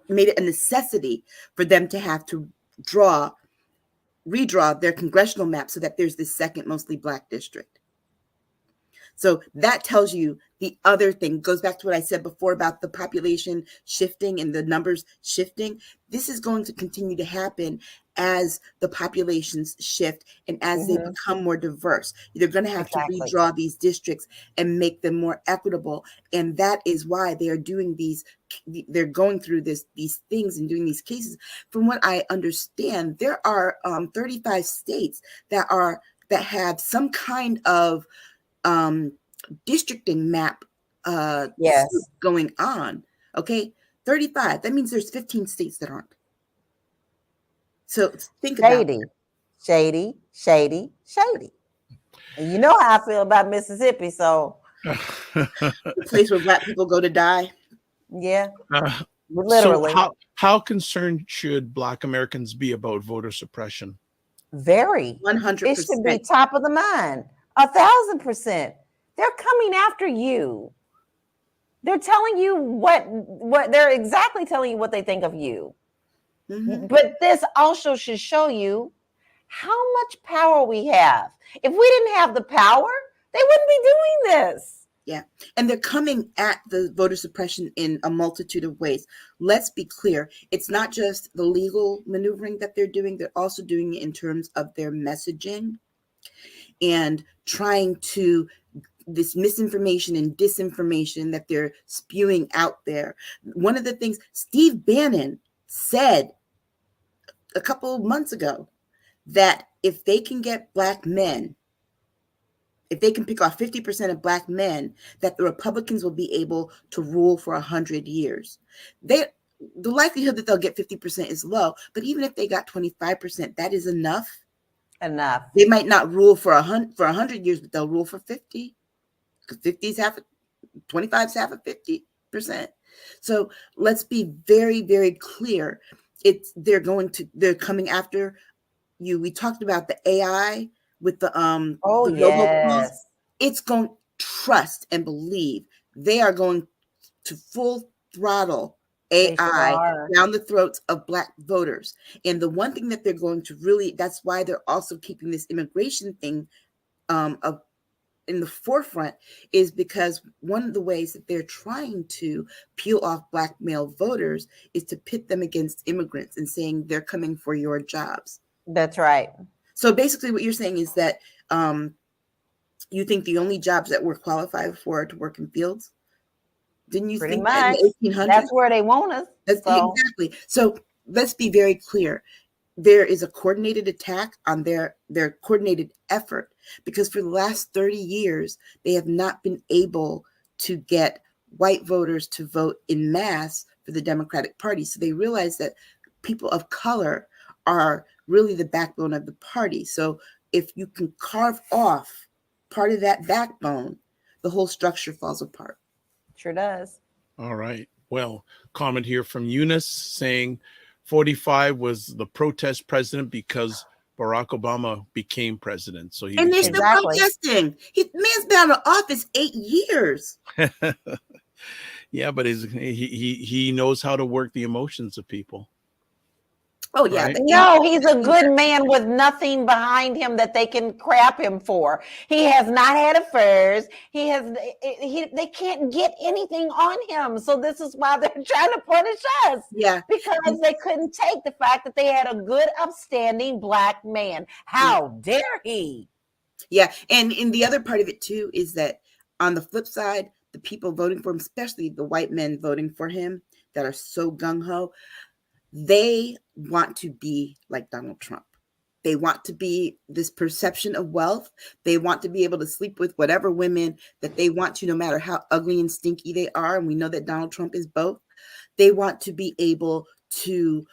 made it a necessity for them to have to redraw their congressional map so that there's this second mostly Black district. So that tells you the other thing. Goes back to what I said before about the population shifting and the numbers shifting. This is going to continue to happen as the populations shift and as they become more diverse. They're going to have to redraw these districts and make them more equitable. And that is why they are doing they're going through these things and doing these cases. From what I understand, there are 35 states that have some kind of districting map going on. Okay, 35. That means there's 15 states that aren't. So think about it. Shady. And you know how I feel about Mississippi, so the place where Black people go to die. Yeah, literally. So how concerned should Black Americans be about voter suppression? Very. 100%. It should be top of the mind. 1,000%. They're coming after you. They're telling you what they're exactly telling you what they think of you. But this also should show you how much power we have. If we didn't have the power, they wouldn't be doing this. Yeah. And they're coming at the voter suppression in a multitude of ways. Let's be clear. It's not just the legal maneuvering that they're doing. They're also doing it in terms of their messaging and trying to this misinformation and disinformation that they're spewing out there. One of the things Steve Bannon said a couple of months ago, that if they can get Black men, if they can pick off 50% of Black men, that the Republicans will be able to rule for 100 years. The likelihood that they'll get 50% is low, but even if they got 25%, that is enough. They might not rule for 100 years, but they'll rule for 50. Because 25 is half of 50%. So let's be very, very clear. They're coming after you. We talked about the AI with the robocalls. It's going to trust and believe. They are going to full throttle AI down the throats of Black voters. And the one thing that they're going to that's why they're also keeping this immigration thing in the forefront, is because one of the ways that they're trying to peel off Black male voters is to pit them against immigrants and saying they're coming for your jobs. That's right. So basically what you're saying is that you think the only jobs that we're qualified for are to work in fields? Didn't you think that in the 1800s? That's where they want us. Exactly. So let's be very clear. There is a coordinated attack on their coordinated effort, because for the last 30 years, they have not been able to get white voters to vote in mass for the Democratic Party. So they realize that people of color are really the backbone of the party. So if you can carve off part of that backbone, the whole structure falls apart. Sure does. All right. Well, comment here from Eunice saying 45 was the protest president because Barack Obama became president. So and they're still protesting. Man's been out of office 8 years. Yeah, but he knows how to work the emotions of people. Oh, yeah. Right? No, he's a good man with nothing behind him that they can crap him for. He has not had affairs. They can't get anything on him. So this is why they're trying to punish us. Yeah. Because they couldn't take the fact that they had a good, upstanding Black man. How dare he? Yeah. And the other part of it, too, is that on the flip side, the people voting for him, especially the white men voting for him that are so gung-ho, They want to be like Donald Trump. They want to be this perception of wealth. They want to be able to sleep with whatever women that they want to, no matter how ugly and stinky they are. And we know that Donald Trump is both. They want to be able to,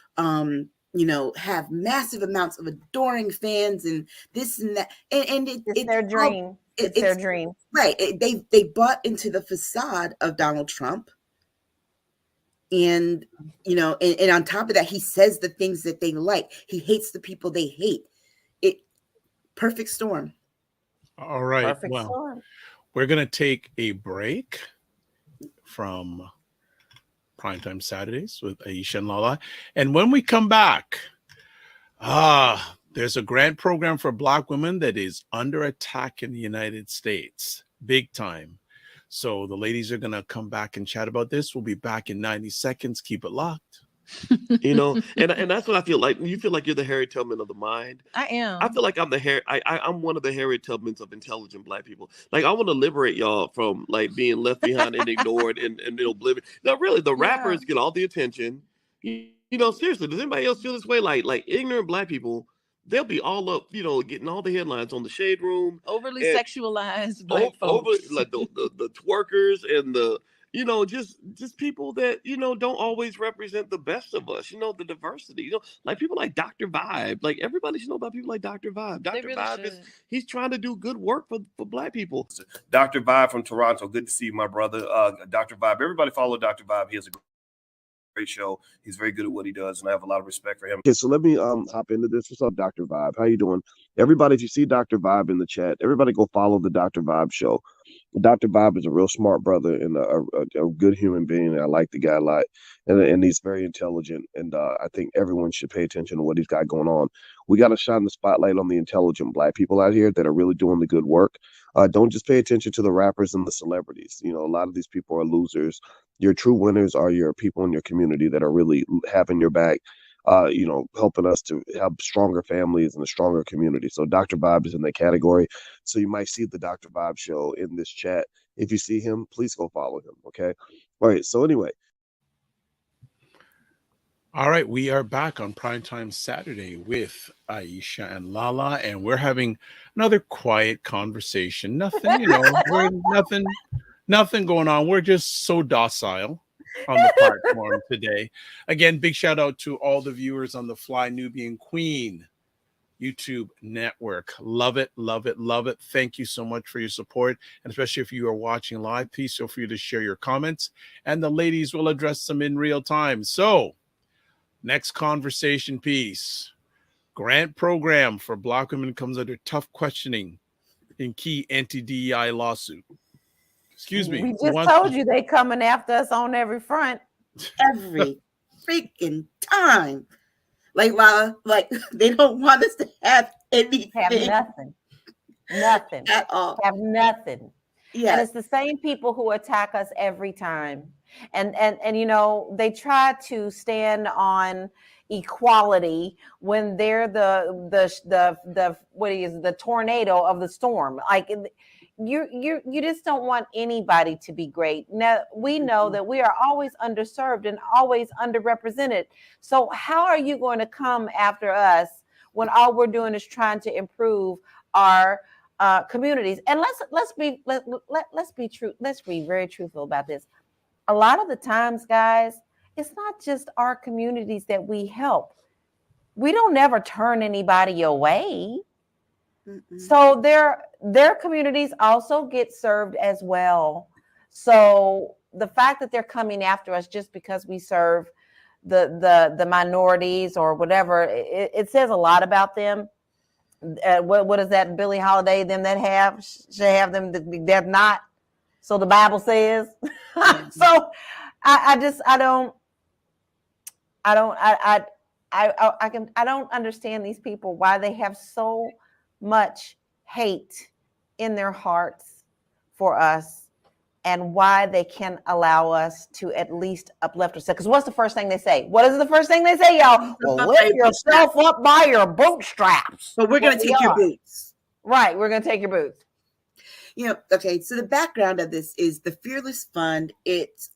have massive amounts of adoring fans and this and that. And it's their dream. It's their dream. Right. They bought into the facade of Donald Trump. And, and on top of that, he says the things that they like. He hates the people they hate. Perfect storm. All right. Perfect storm. We're going to take a break from Primetime Saturdays with Aisha and LaLa. And when we come back, there's a grant program for Black women that is under attack in the United States. Big time. So the ladies are going to come back and chat about this. We'll be back in 90 seconds. Keep it locked. And that's what I feel like. You feel like you're the Harriet Tubman of the mind. I am. I feel like I'm one of the Harriet Tubmans of intelligent Black people. Like, I want to liberate y'all from like being left behind and ignored and oblivion. No, really, the rappers get all the attention. Seriously, does anybody else feel this way? Like ignorant Black people, they'll be all up, getting all the headlines on the Shade Room. Overly sexualized Black folks. Like the twerkers and the, just people that, don't always represent the best of us, the diversity, like people like Dr. Vibe. Like, everybody should know about people like Dr. Vibe. Dr. Really Vibe he's trying to do good work for Black people. Dr. Vibe from Toronto. Good to see you, my brother. Dr. Vibe. Everybody follow Dr. Vibe. He has a great show. He's very good at what he does, and I have a lot of respect for him. Okay, so let me hop into this. What's up, Dr. Vibe? How you doing? Everybody, if you see Dr. Vibe in the chat, everybody go follow the Dr. Vibe show. Dr. Vibe is a real smart brother and a good human being. I like the guy a lot, and he's very intelligent. And I think everyone should pay attention to what he's got going on. We got to shine the spotlight on the intelligent Black people out here that are really doing the good work. Don't just pay attention to the rappers and the celebrities. A lot of these people are losers. Your true winners are your people in your community that are really having your back, helping us to have stronger families and a stronger community. So Dr. Vibe is in that category. So you might see the Dr. Vibe show in this chat. If you see him, please go follow him. Okay. All right. So anyway. All right. We are back on Primetime Saturday with Aisha and LaLa, and we're having another quiet conversation. Nothing, nothing going on. We're just so docile on the platform today. Again, big shout out to all the viewers on the Fly Nubian Queen YouTube network. Love it, love it, love it. Thank you so much for your support. And especially if you are watching live, please feel free to share your comments and the ladies will address them in real time. So next conversation piece. Grant program for Black women comes under tough questioning in key anti-DEI lawsuit. Excuse me. We just told you they coming after us on every front. Every freaking time. Like they don't want us to have anything. Have nothing at all. Have nothing. Yeah. And it's the same people who attack us every time. And they try to stand on equality when they're the tornado of the storm. Like, you just don't want anybody to be great. Now, we know that we are always underserved and always underrepresented. So how are you going to come after us when all we're doing is trying to improve our communities? And let's be true. Let's be very truthful about this. A lot of the times, guys, it's not just our communities that we help. We don't never turn anybody away. Mm-mm. So their communities also get served as well. So the fact that they're coming after us just because we serve the minorities or whatever, it says a lot about them. What is that, Billie Holiday? Them that have should have them that not. So the Bible says. So I don't understand these people, why they have so much hate in their hearts for us and why they can allow us to at least uplift ourselves. Because what's the first thing they say? What is the first thing they say, y'all? Well, lift yourself up by your bootstraps. But we're going to take your boots. Right. We're going to take your boots. Okay. So the background of this is the Fearless Fund. It's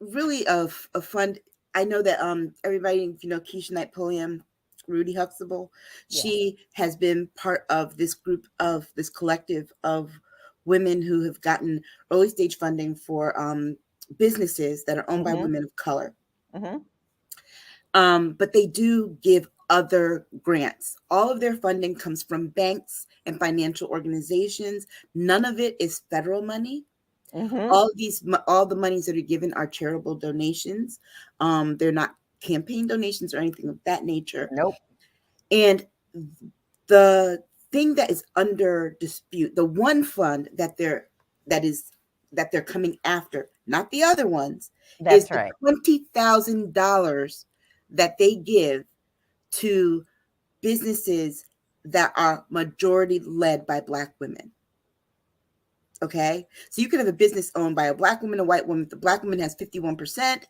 really a fund. I know that everybody, Keisha Knight Pulliam, Rudy Huxtable, she has been part of this group of this collective of women who have gotten early stage funding for businesses that are owned by women of color. But they do give other grants. All of their funding comes from banks and financial organizations. None of it is federal money. All the monies that are given are charitable donations. They're not campaign donations or anything of that nature. Nope. And the thing that is under dispute, the one fund that they're coming after, not the other ones, is the $20,000 that they give to businesses that are majority led by Black women. Okay, so you could have a business owned by a Black woman, a white woman. If the Black woman has 51%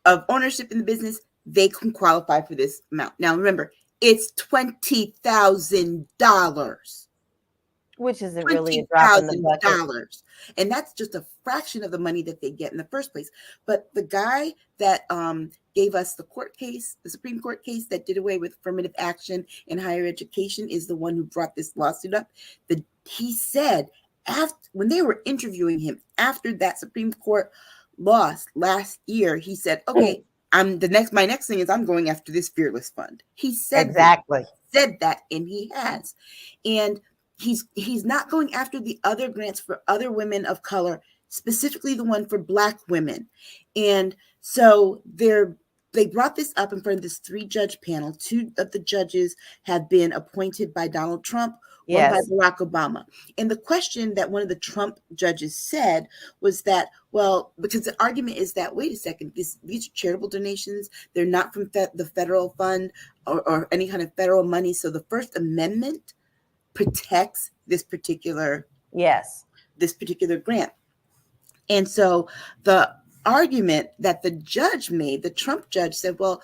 of ownership in the business, they can qualify for this amount. Now, remember, it's $20,000, which isn't really a drop in the bucket. And that's just a fraction of the money that they get in the first place. But the guy that gave us the Supreme Court case that did away with affirmative action in higher education is the one who brought this lawsuit up. He said, when they were interviewing him after that Supreme Court loss last year, he said, okay, my next thing is I'm going after this Fearless Fund. He said that, and he has. And he's not going after the other grants for other women of color, specifically the one for Black women. And so they brought this up in front of this 3-judge panel. 2 of the judges have been appointed by Donald Trump, one by Barack Obama. And the question that one of the Trump judges said was that, well, because the argument is that, wait a second, these are charitable donations. They're not from the federal fund or any kind of federal money. So the First Amendment protects this particular grant. And so the argument that the judge made, the Trump judge said, well,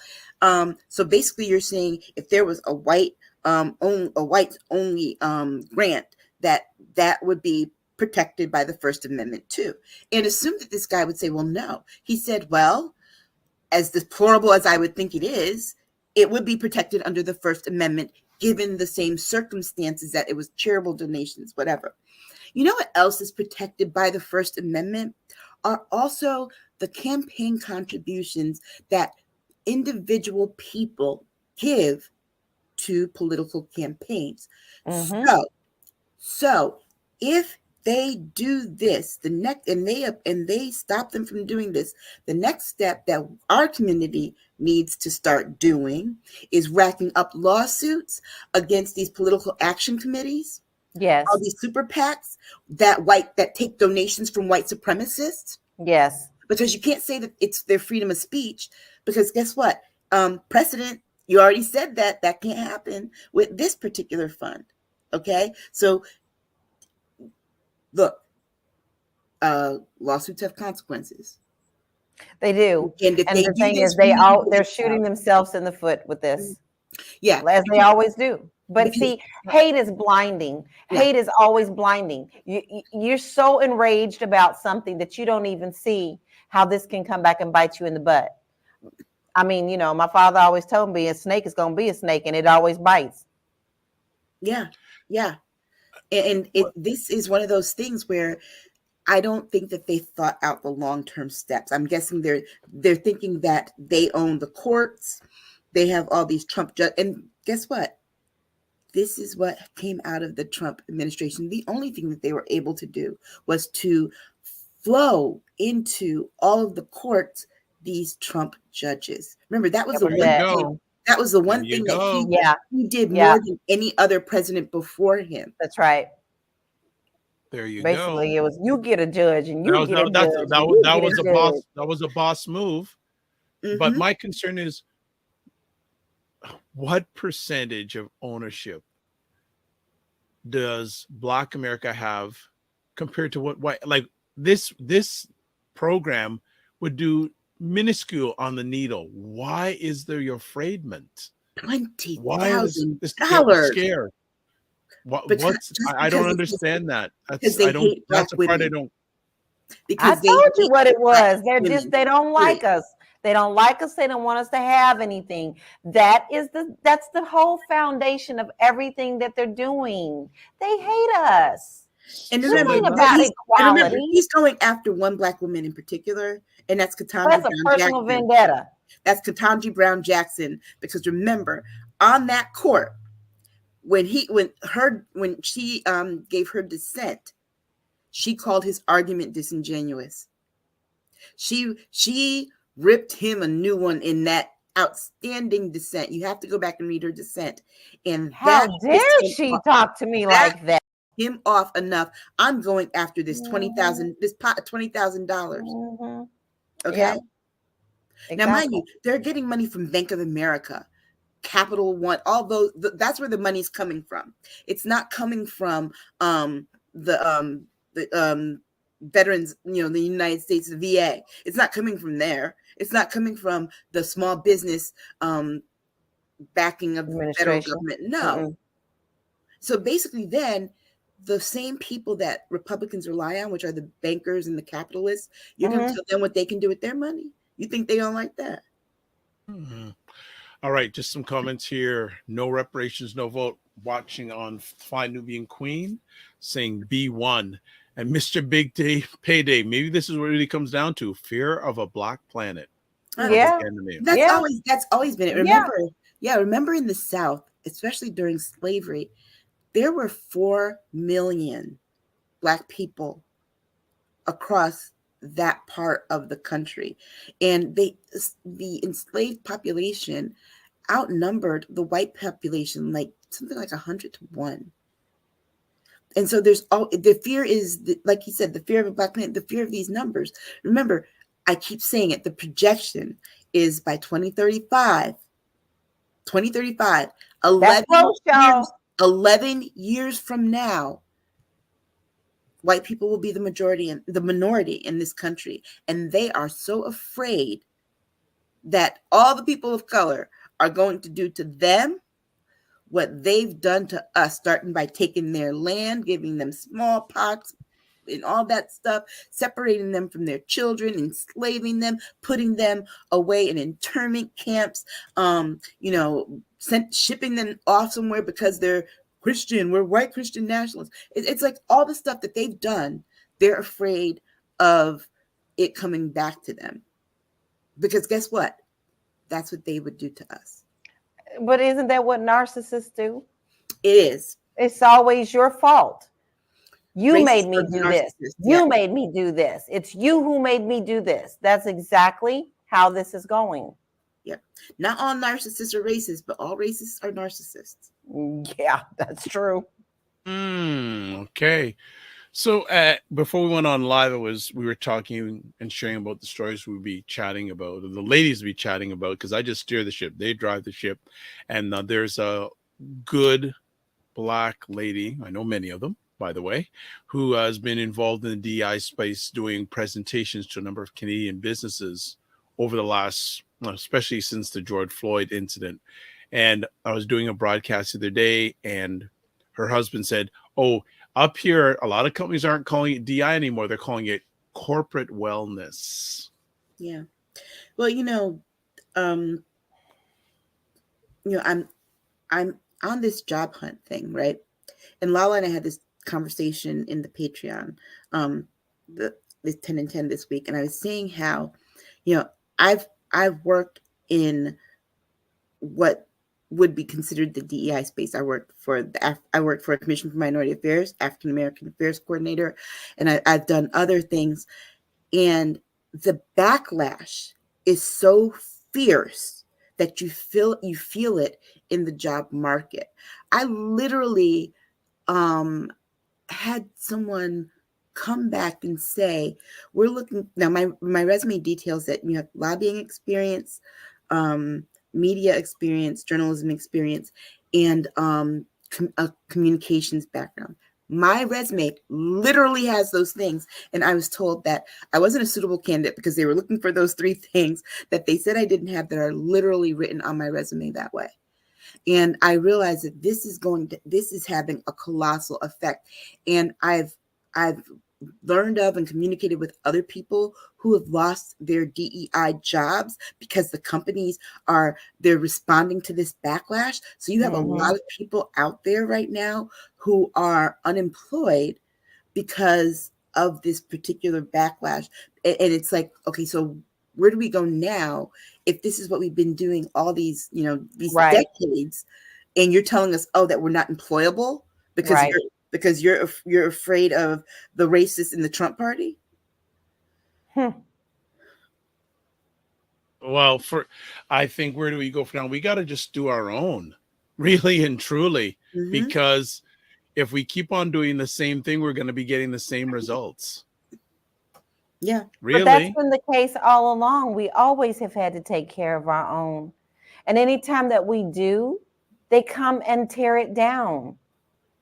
so basically you're saying if there was a white only grant, that would be protected by the First Amendment too, and assumed that this guy would say, well, no. He said, well, as deplorable as I would think it is, it would be protected under the First Amendment given the same circumstances, that it was charitable donations, whatever. You know what else is protected by the First Amendment are also the campaign contributions that individual people give to political campaigns. So if they do this, and they stop them from doing this, the next step that our community needs to start doing is racking up lawsuits against these political action committees. Yes. All these super PACs that take donations from white supremacists. Yes. Because you can't say that it's their freedom of speech, because guess what? Precedent, you already said that can't happen with this particular fund. Okay. So look, lawsuits have consequences. They do. And the thing is, they're shooting themselves in the foot with this. Yeah. As they always do. But see, hate is blinding. Hate is always blinding. You're so enraged about something that you don't even see how this can come back and bite you in the butt. I mean, my father always told me a snake is going to be a snake, and it always bites. Yeah. Yeah. And this is one of those things where I don't think that they thought out the long-term steps. I'm guessing they're thinking that they own the courts. They have all these Trump judges. And guess what? This is what came out of the Trump administration. The only thing that they were able to do was to flow into all of the courts these Trump judges. Remember, that was the one thing. That was the one thing that he did more than any other president before him. That's right. There you Basically, go. it was you get a judge and you get a judge. That was a boss move. Mm-hmm. But my concern is, what percentage of ownership does Black America have compared to what like this program would do minuscule on the needle? Why is there your affraidment? $20,000. Scared. I don't understand that. That's the part I don't. because I they told you hate what it Black was. They're women. just, they don't like us. They don't like us. They don't want us to have anything. That's the whole foundation of everything that they're doing. They hate us. And This remember, ain't about equality. he's going after one Black woman in particular, and that's Ketanji That's a Brown personal Jackson. vendetta. That's Ketanji Brown Jackson. Because remember, on that court, when she gave her dissent, she called his argument disingenuous. She ripped him a new one in that outstanding dissent. You have to go back and read her dissent. And How that dare she talk to me like that? Him off enough. I'm going after this $20,000, this pot of $20,000. Mm-hmm. Okay. Yeah. Now, mind you, they're getting money from Bank of America, Capital One, all those. That's where the money's coming from. It's not coming from the veterans, the United States, the VA. It's not coming from there. It's not coming from the small business backing of the federal government. No. Mm-mm. So basically, then the same people that Republicans rely on, which are the bankers and the capitalists, you're going to tell them what they can do with their money. You think they don't like that? Mm-hmm. All right, just some comments here. No reparations, no vote. Watching on Fine Nubian Queen, saying B1 and Mr. Big Day Payday. Maybe this is what it really comes down to: fear of a black planet. Yeah, that's always been it. Remember in the South, especially during slavery, there were 4 million Black people across that part of the country, and the enslaved population outnumbered the white population like something like 100 to 1. And so there's the fear is, like you said, the fear of a black planet, the fear of these numbers. Remember, I keep saying it, the projection is by 2035, 11 years from now, white people will be the minority in this country. And they are so afraid that all the people of color are going to do to them what they've done to us, starting by taking their land, giving them smallpox and all that stuff, separating them from their children, enslaving them, putting them away in internment camps, shipping them off somewhere because they're Christian, we're white Christian nationalists. It's like all the stuff that they've done, they're afraid of it coming back to them. Because guess what? That's what they would do to us. But isn't that what narcissists do? It is. It's always your fault. You made me do this. You made me do this. It's you who made me do this. That's exactly how this is going. Yep. Not all narcissists are racist, but all racists are narcissists. Yeah, that's true. Okay. So before we went on live, we were talking and sharing about the stories we'd be chatting about, or the ladies would be chatting about, because I just steer the ship. They drive the ship. And there's a good Black lady, I know many of them, by the way, who has been involved in the DEI space doing presentations to a number of Canadian businesses over the last, especially since the George Floyd incident. And I was doing a broadcast the other day, and her husband said, "Oh, up here, a lot of companies aren't calling it DI anymore. They're calling it corporate wellness." Yeah. Well, I'm on this job hunt thing, right? And Lala and I had this conversation in the Patreon, this 10 and 10 this week, and I was saying how, I've worked in what would be considered the DEI space. I worked for a Commission for Minority Affairs, African American Affairs coordinator, and I've done other things. And the backlash is so fierce that you feel it in the job market. I literally had someone come back and say, "We're looking now." My resume details that you have lobbying experience, media experience, journalism experience, and a communications background. My resume literally has those things. And I was told that I wasn't a suitable candidate because they were looking for those 3 things that they said I didn't have, that are literally written on my resume that way. And I realized that this is having a colossal effect. And I've learned of and communicated with other people who have lost their DEI jobs because the companies they're responding to this backlash. So you have a lot of people out there right now who are unemployed because of this particular backlash. And it's like, okay, so where do we go now if this is what we've been doing all these, these decades, and you're telling us, that we're not employable because you're afraid of the racists in the Trump party? Well, I think where do we go from now? We got to just do our own, really and truly, because if we keep on doing the same thing, we're going to be getting the same results. Yeah, really. But that's been the case all along. We always have had to take care of our own, and anytime that we do, they come and tear it down.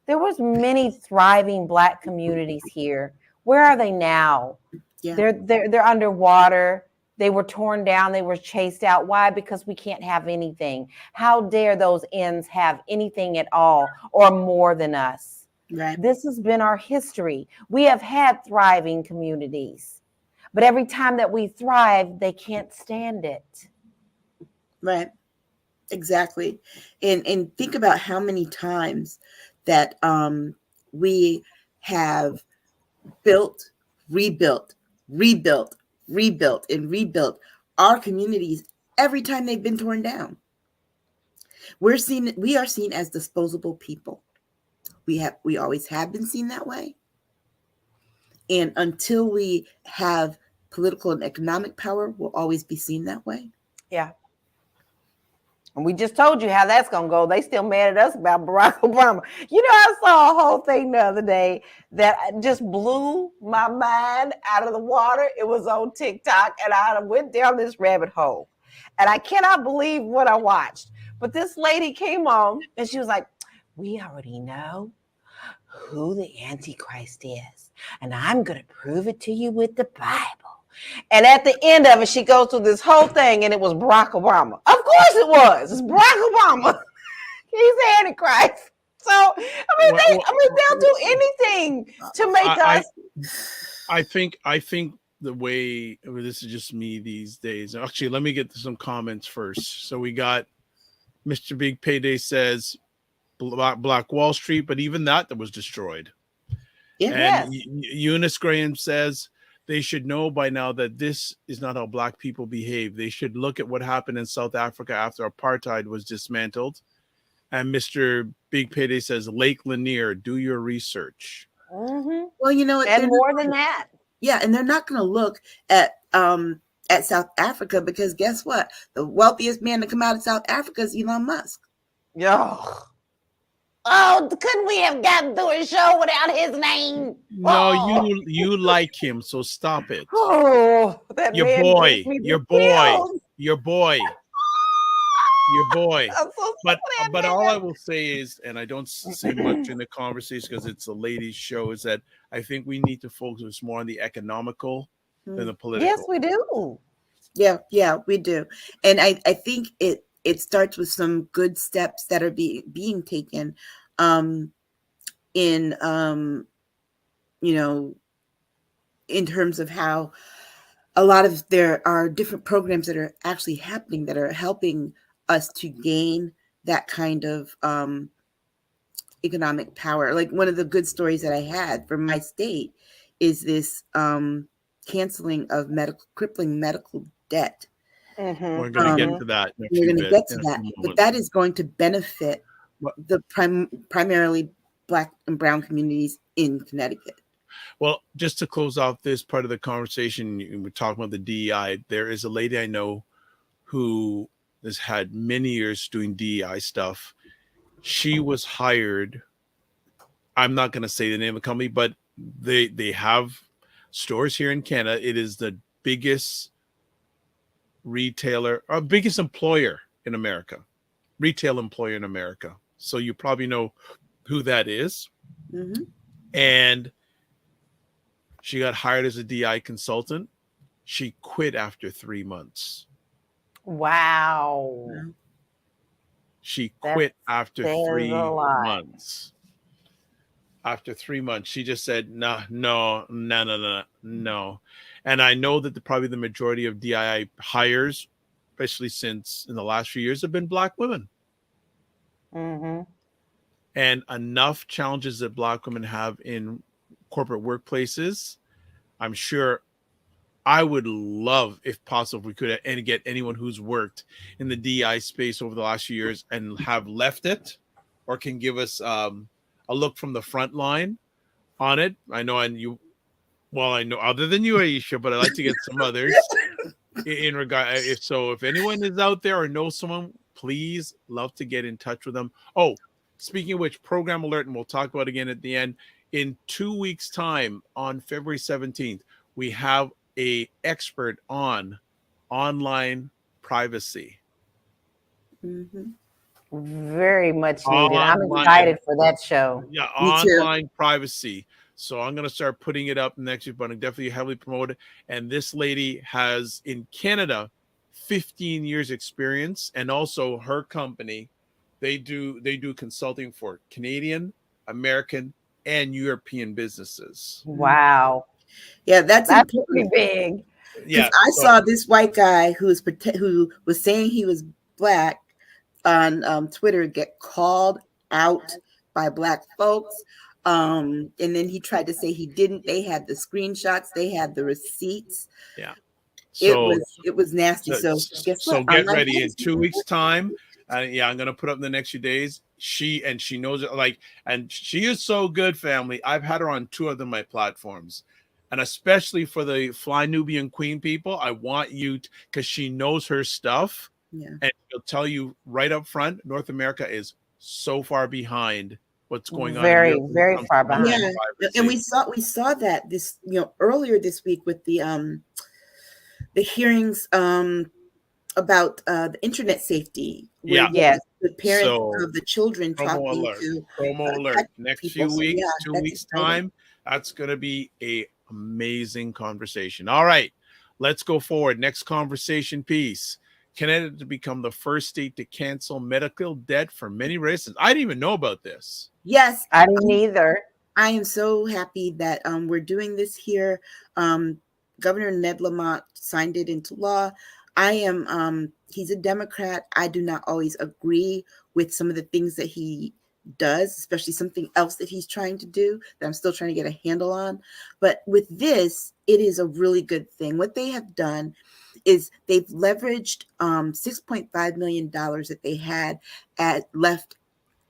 There was many thriving Black communities here. Where are they now? Yeah. They're underwater. They were torn down. They were chased out. Why? Because we can't have anything. How dare those ends have anything at all or more than us? Right. This has been our history. We have had thriving communities, but every time that we thrive, they can't stand it. Right. Exactly. And think about how many times that we have built, rebuilt our communities every time they've been torn down. We are seen as disposable people. We always have been seen that way. And until we have political and economic power, we'll always be seen that way. Yeah. And we just told you how that's going to go. They still mad at us about Barack Obama. I saw a whole thing the other day that just blew my mind out of the water. It was on TikTok, and I went down this rabbit hole. And I cannot believe what I watched. But this lady came on, and she was like, we already know who the Antichrist is. And I'm going to prove it to you with the Bible. And at the end of it, she goes through this whole thing, and it was Barack Obama. Of course it was. It's Barack Obama. He's the Antichrist. So, they'll do anything to make us. I think the way, this is just me these days. Actually, let me get to some comments first. So we got Mr. Big Payday says Black Wall Street, but even that was destroyed. Yeah. And Eunice Graham says, they should know by now that this is not how Black people behave. They should look at what happened in South Africa after apartheid was dismantled. And Mr. Big Payday says, Lake Lanier, do your research. Mm-hmm. Well, and more than that. Yeah, and they're not going to look at South Africa because guess what? The wealthiest man to come out of South Africa is Elon Musk. Oh, couldn't we have gotten through a show without his name? No, you like him, so stop it. Oh, that your man boy. So but all I will say is, and I don't say much in the conversation because it's a ladies' show, is that I think we need to focus more on the economical than the political. Yes, we do. Yeah, we do. And I think it starts with some good steps that are being taken in terms of how a lot of there are different programs that are actually happening that are helping us to gain that kind of economic power. Like one of the good stories that I had from my state is this canceling of crippling medical debt. Mm-hmm. We're going to get to that. We're going to get to that, but that is going to benefit the primarily Black and Brown communities in Connecticut. Well, just to close off this part of the conversation, we're talking about the DEI. There is a lady I know who has had many years doing DEI stuff. She was hired. I'm not going to say the name of the company, but they have stores here in Canada. It is the biggest retailer or biggest employer in America, retail employer in America. So you probably know who that is. Mm-hmm. And she got hired as a DI consultant. She quit after 3 months. Wow. She quit after 3 months. after 3 months. She just said, no. And I know that probably the majority of DII hires, especially since in the last few years, have been Black women. Mm-hmm. And enough challenges that Black women have in corporate workplaces. I'm sure I would love, if possible, if we could and get anyone who's worked in the DI space over the last few years and have left it, or can give us a look from the front line on it. I know, and you, well, I know other than you, Aisha, but I'd like to get some others in regard. If anyone is out there or knows someone, please love to get in touch with them. Oh, speaking of which, program alert, and we'll talk about it again at the end. In 2 weeks' time, on February 17th, we have a expert on online privacy. Mhm. Very much needed. I'm Online- excited for that show. Yeah, Me too. online privacy. So I'm going to start putting it up next week, but I'm definitely heavily promoted. And this lady has in Canada 15 years experience, and also her company, they do consulting for Canadian, American, and European businesses. Wow. Yeah, that's That's important. pretty big. Yeah, I saw this white guy who was saying he was Black on Twitter get called out by Black folks. And then he tried to say he didn't. They had the screenshots, they had the receipts. Yeah. It was nasty. So guess what? Get ready in 2 weeks' time. Yeah, I'm gonna put up in the next few days. She knows it, and she is so good, family. I've had her on 2 of my platforms, and especially for the Fly Nubian Queen people, I want you because she knows her stuff. Yeah. And she'll tell you right up front, North America is so far behind what's going on. Very, very far behind. Yeah, and we saw that this earlier this week with the hearings about the internet safety. Yes. The parents of the children talking to promo alert. Next people. few weeks, 2 weeks time, that's going to be a amazing conversation. All right, let's go forward. Next conversation piece. Connecticut to become the first state to cancel medical debt for many reasons. I didn't even know about this. Yes, I didn't either. I am so happy that we're doing this here. Governor Ned Lamont signed it into law. I am he's a Democrat. I do not always agree with some of the things that he does, especially something else that he's trying to do that I'm still trying to get a handle on. But with this, it is a really good thing. What they have done is they've leveraged $6.5 million that they had left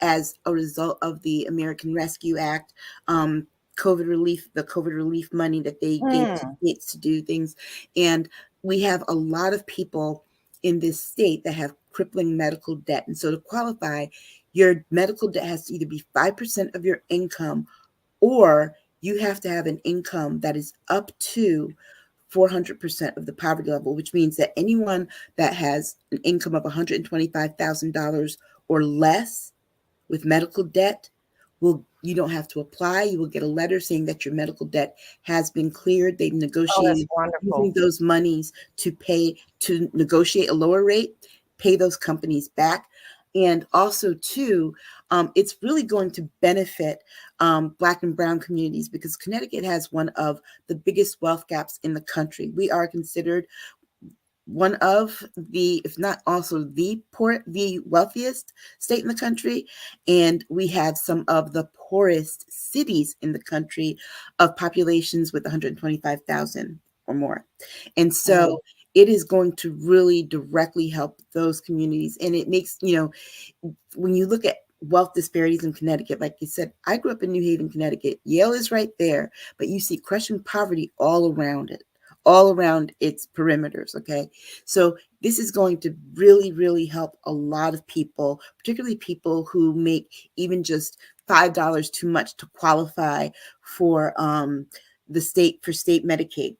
as a result of the American Rescue Act, the COVID relief money that they gave to states to do things. And we have a lot of people in this state that have crippling medical debt. And so to qualify, your medical debt has to either be 5% of your income, or you have to have an income that is up to 400% of the poverty level, which means that anyone that has an income of $125,000 or less with medical debt, you don't have to apply. You will get a letter saying that your medical debt has been cleared. They've negotiated using those monies to negotiate a lower rate, pay those companies back. And also, too, it's really going to benefit Black and Brown communities, because Connecticut has one of the biggest wealth gaps in the country. We are considered one of the, if not also the wealthiest state in the country. And we have some of the poorest cities in the country of populations with 125,000 or more. And so it is going to really directly help those communities. And it makes, when you look at wealth disparities in Connecticut, like you said, I grew up in New Haven, Connecticut. Yale is right there, but you see crushing poverty all around it, all around its perimeters. Okay. So this is going to really, really help a lot of people, particularly people who make even just $5 too much to qualify for state Medicaid.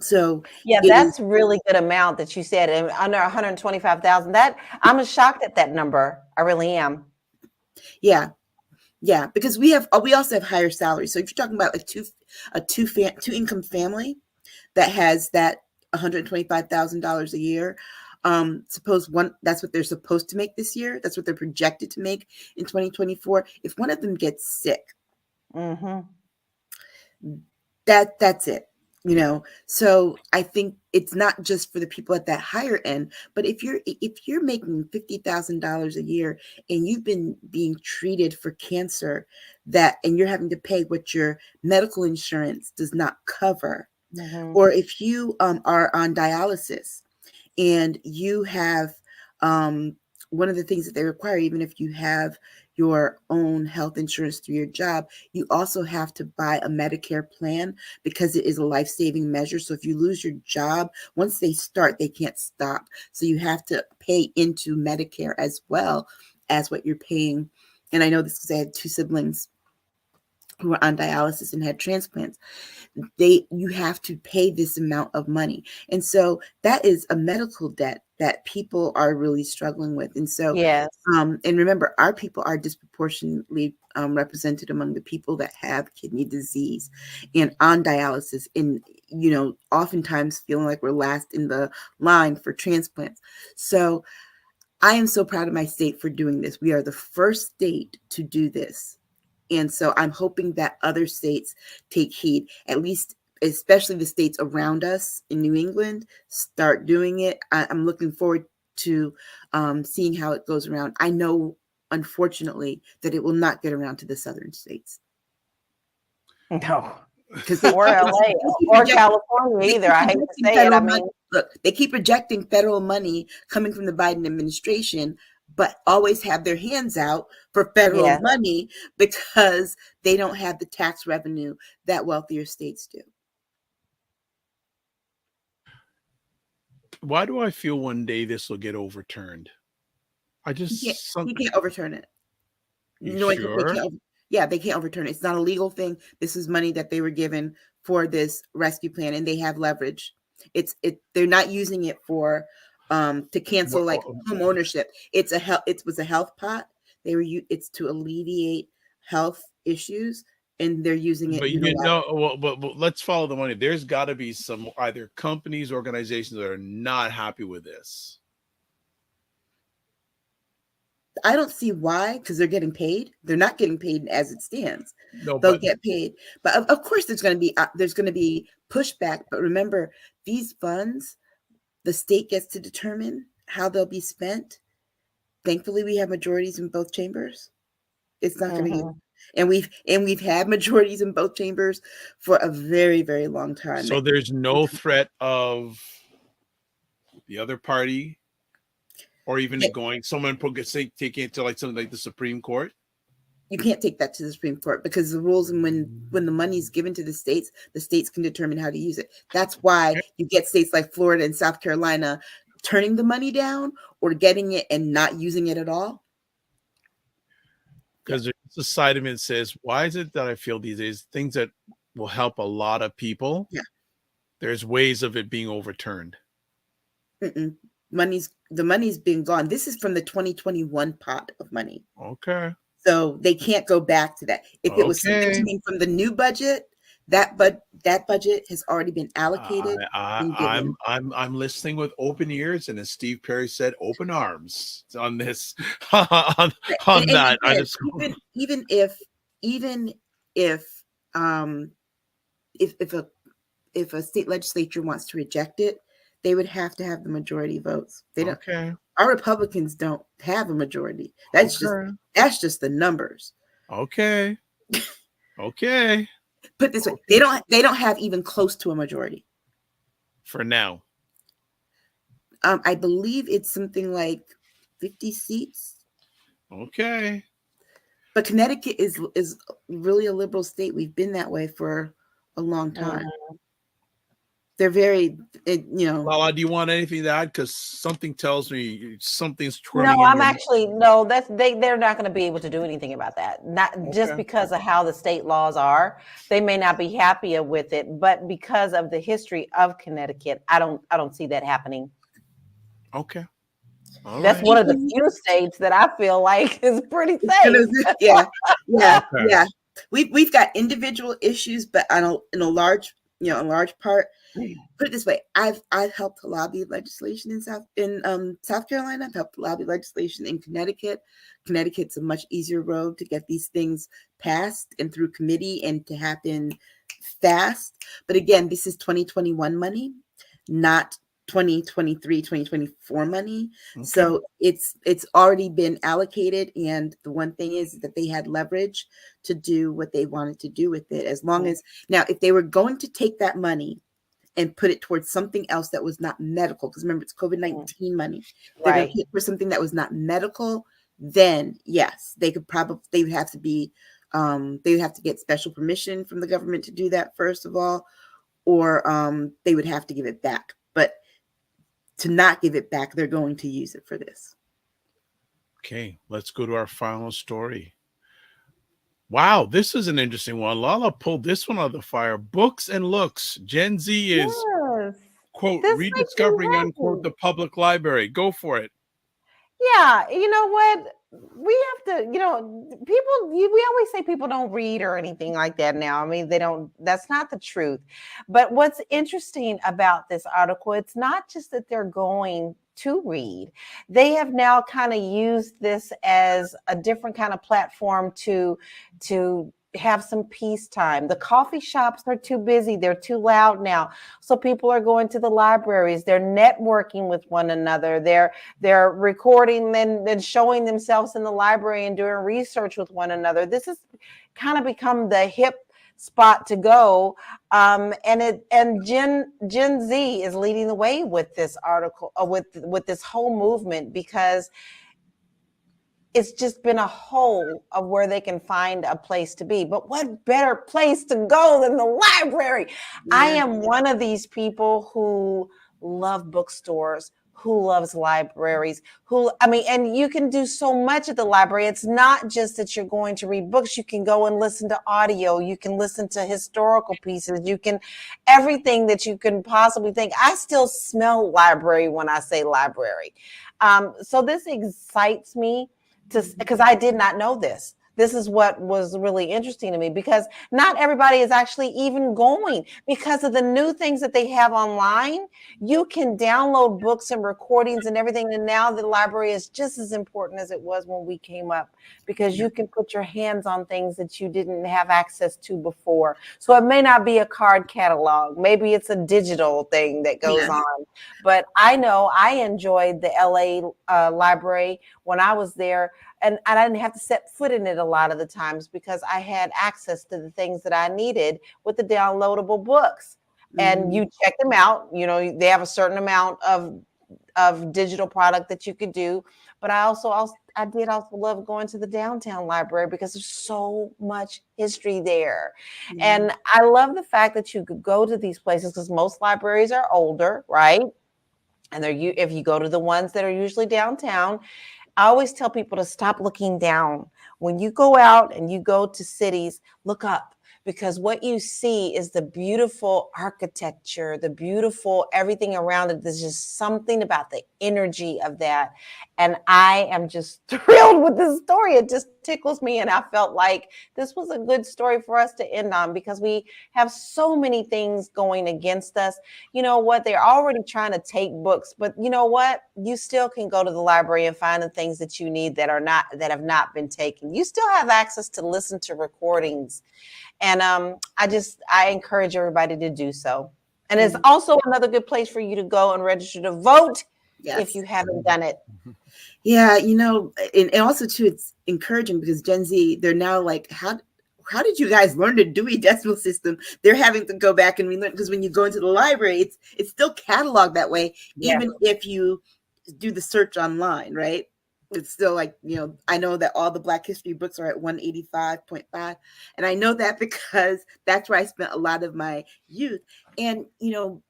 So yeah, that's really good amount that you said, and under 125,000. That I'm shocked at that number. I really am. Yeah, because we also have higher salaries. So if you're talking about a two income family that has that $125,000 a year, suppose that's what they're supposed to make this year. That's what they're projected to make in 2024. If one of them gets sick, That's it. So I think it's not just for the people at that higher end, but if you're making $50,000 a year and you've been being treated for cancer and you're having to pay what your medical insurance does not cover, or if you are on dialysis and you have one of the things that they require, even if you have your own health insurance through your job, you also have to buy a Medicare plan because it is a life-saving measure. So if you lose your job, once they start, they can't stop. So you have to pay into Medicare as well as what you're paying. And I know this because I had 2 siblings who were on dialysis and had transplants. You have to pay this amount of money. And so that is a medical debt that people are really struggling with. And so, yes. And remember, our people are disproportionately represented among the people that have kidney disease and on dialysis, and, oftentimes feeling like we're last in the line for transplants. So I am so proud of my state for doing this. We are the first state to do this. And so I'm hoping that other states take heed, at least, especially the states around us in New England, start doing it. I'm looking forward to seeing how it goes around. I know, unfortunately, that it will not get around to the southern states. No. Or LA or California either. I hate to say it. I mean, look, they keep rejecting federal money coming from the Biden administration, but always have their hands out for federal money because they don't have the tax revenue that wealthier states do. Why do I feel one day this will get overturned? You can't overturn it. Sure? They can't overturn it. It's not a legal thing. This is money that they were given for this rescue plan, and they have leverage. They're not using it for to cancel home ownership. It was a health pot. It's to alleviate health issues, and they're using it. But let's follow the money. There's got to be some either companies, organizations that are not happy with this. I don't see why, because they're getting paid. They're not getting paid as it stands. No, they'll get paid, but of course there's going to be pushback. But remember, these funds, the state gets to determine how they'll be spent. Thankfully, we have majorities in both chambers. It's not going to be, and we've had majorities in both chambers for a very, very long time. So there's no threat of the other party, or even someone taking it to something like the Supreme Court. You can't take that to the Supreme Court because the rules, and when the money is given to the states can determine how to use it. That's why you get states like Florida and South Carolina turning the money down or getting it and not using it at all. Because there's a side of it that says, why is it that I feel these days things that will help a lot of people? Yeah. There's ways of it being overturned. The money's been gone. This is from the 2021 pot of money. Okay. So they can't go back to that. If it was something coming from the new budget, that budget has already been allocated. I'm listening with open ears, and as Steve Perry said, open arms on this. on that. Even if a state legislature wants to reject it, they would have to have the majority votes. They don't. Okay. Our Republicans don't have a majority. That's just the numbers. Okay. Okay. Put this way, they don't have even close to a majority for now. I believe it's something like 50 seats. Okay. But Connecticut is really a liberal state. We've been that way for a long time. They're very, LaLa, do you want anything to add? Because something tells me something's twirling. No, they're not going to be able to do anything about that. Just because of how the state laws are, they may not be happy with it, but because of the history of Connecticut, I don't see that happening. Okay. That's one of the few states that I feel like is pretty safe. Yeah. We've got individual issues, but in a large in large part. Put it this way, I've helped lobby legislation in South Carolina. I've helped lobby legislation in Connecticut. Connecticut's a much easier road to get these things passed and through committee and to happen fast. But again, this is 2021 money, not 2023, 2024 money. Okay. So it's already been allocated. And the one thing is that they had leverage to do what they wanted to do with it. As long as, now, if they were going to take that money and put it towards something else that was not medical, because remember, it's COVID-19 money. They're going to put it for something that was not medical, then yes, they would have to get special permission from the government to do that, first of all, or they would have to give it back. But to not give it back, they're going to use it for this. Okay, let's go to our final story. Wow, this is an interesting one. Lala pulled this one out of the fire. Books and looks. Gen Z is, quote, rediscovering, unquote, the public library. Go for it. Yeah, you know what? We have to, we always say people don't read or anything like that now. I mean, they don't, that's not the truth. But what's interesting about this article, it's not just that they're going to read. They have now kind of used this as a different kind of platform to have some peace time. The coffee shops are too busy. They're too loud now. So people are going to the libraries. They're networking with one another. They're recording and showing themselves in the library and doing research with one another. This has kind of become the hip spot to go. And Gen Z is leading the way with this article, with this whole movement, because it's just been a hole of where they can find a place to be. But what better place to go than the library? Yeah. I am one of these people who love bookstores, who loves libraries, and you can do so much at the library. It's not just that you're going to read books. You can go and listen to audio. You can listen to historical pieces. You can, everything that you can possibly think. I still smell library when I say library. So this excites me, because I did not know this. This is what was really interesting to me, because not everybody is actually even going because of the new things that they have online. You can download books and recordings and everything. And now the library is just as important as it was when we came up, because you can put your hands on things that you didn't have access to before. So it may not be a card catalog. Maybe it's a digital thing that goes on. But I know I enjoyed the LA library when I was there. And I didn't have to set foot in it a lot of the times because I had access to the things that I needed with the downloadable books. And you check them out. They have a certain amount of digital product that you could do. But I did also love going to the downtown library because there's so much history there. And I love the fact that you could go to these places, because most libraries are older, right? And if you go to the ones that are usually downtown, I always tell people to stop looking down. When you go out and you go to cities, look up, because what you see is the beautiful architecture, the beautiful everything around it. There's just something about the energy of that. And I am just thrilled with this story. It just tickles me. And I felt like this was a good story for us to end on, because we have so many things going against us. You know what? They're already trying to take books, but you know what? You still can go to the library and find the things that you need that have not been taken. You still have access to listen to recordings. And I encourage everybody to do so. And it's also another good place for you to go and register to vote if you haven't done it. Yeah, and also too, it's encouraging because Gen Z, they're now like, how did you guys learn the Dewey Decimal System? They're having to go back and relearn, because when you go into the library, it's still cataloged that way, even if you do the search online, right? It's still like, I know that all the Black history books are at 185.5. And I know that because that's where I spent a lot of my youth. And,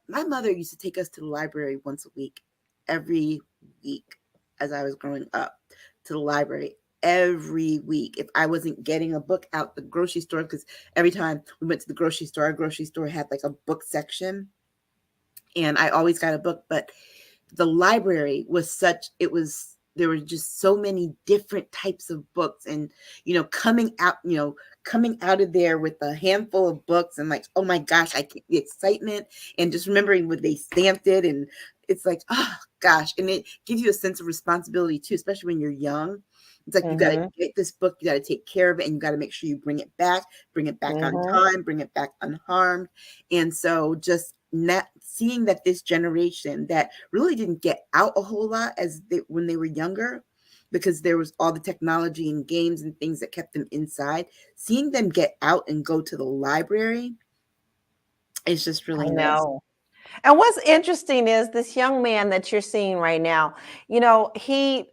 my mother used to take us to the library once a week, every week, as I was growing up, to the library every week. If I wasn't getting a book out the grocery store, because every time we went to the grocery store, our grocery store had like a book section, and I always got a book. But the library was there were just so many different types of books, and coming out of there with a handful of books and like, oh my gosh, the excitement, and just remembering when they stamped it, and it's like, oh gosh, and it gives you a sense of responsibility too, especially when you're young. It's like, you got to get this book, you got to take care of it, and you got to make sure you bring it back on time, bring it back unharmed. And so just not seeing that this generation that really didn't get out a whole lot when they were younger, because there was all the technology and games and things that kept them inside, seeing them get out and go to the library, it's just really nice. And what's interesting is this young man that you're seeing right now, he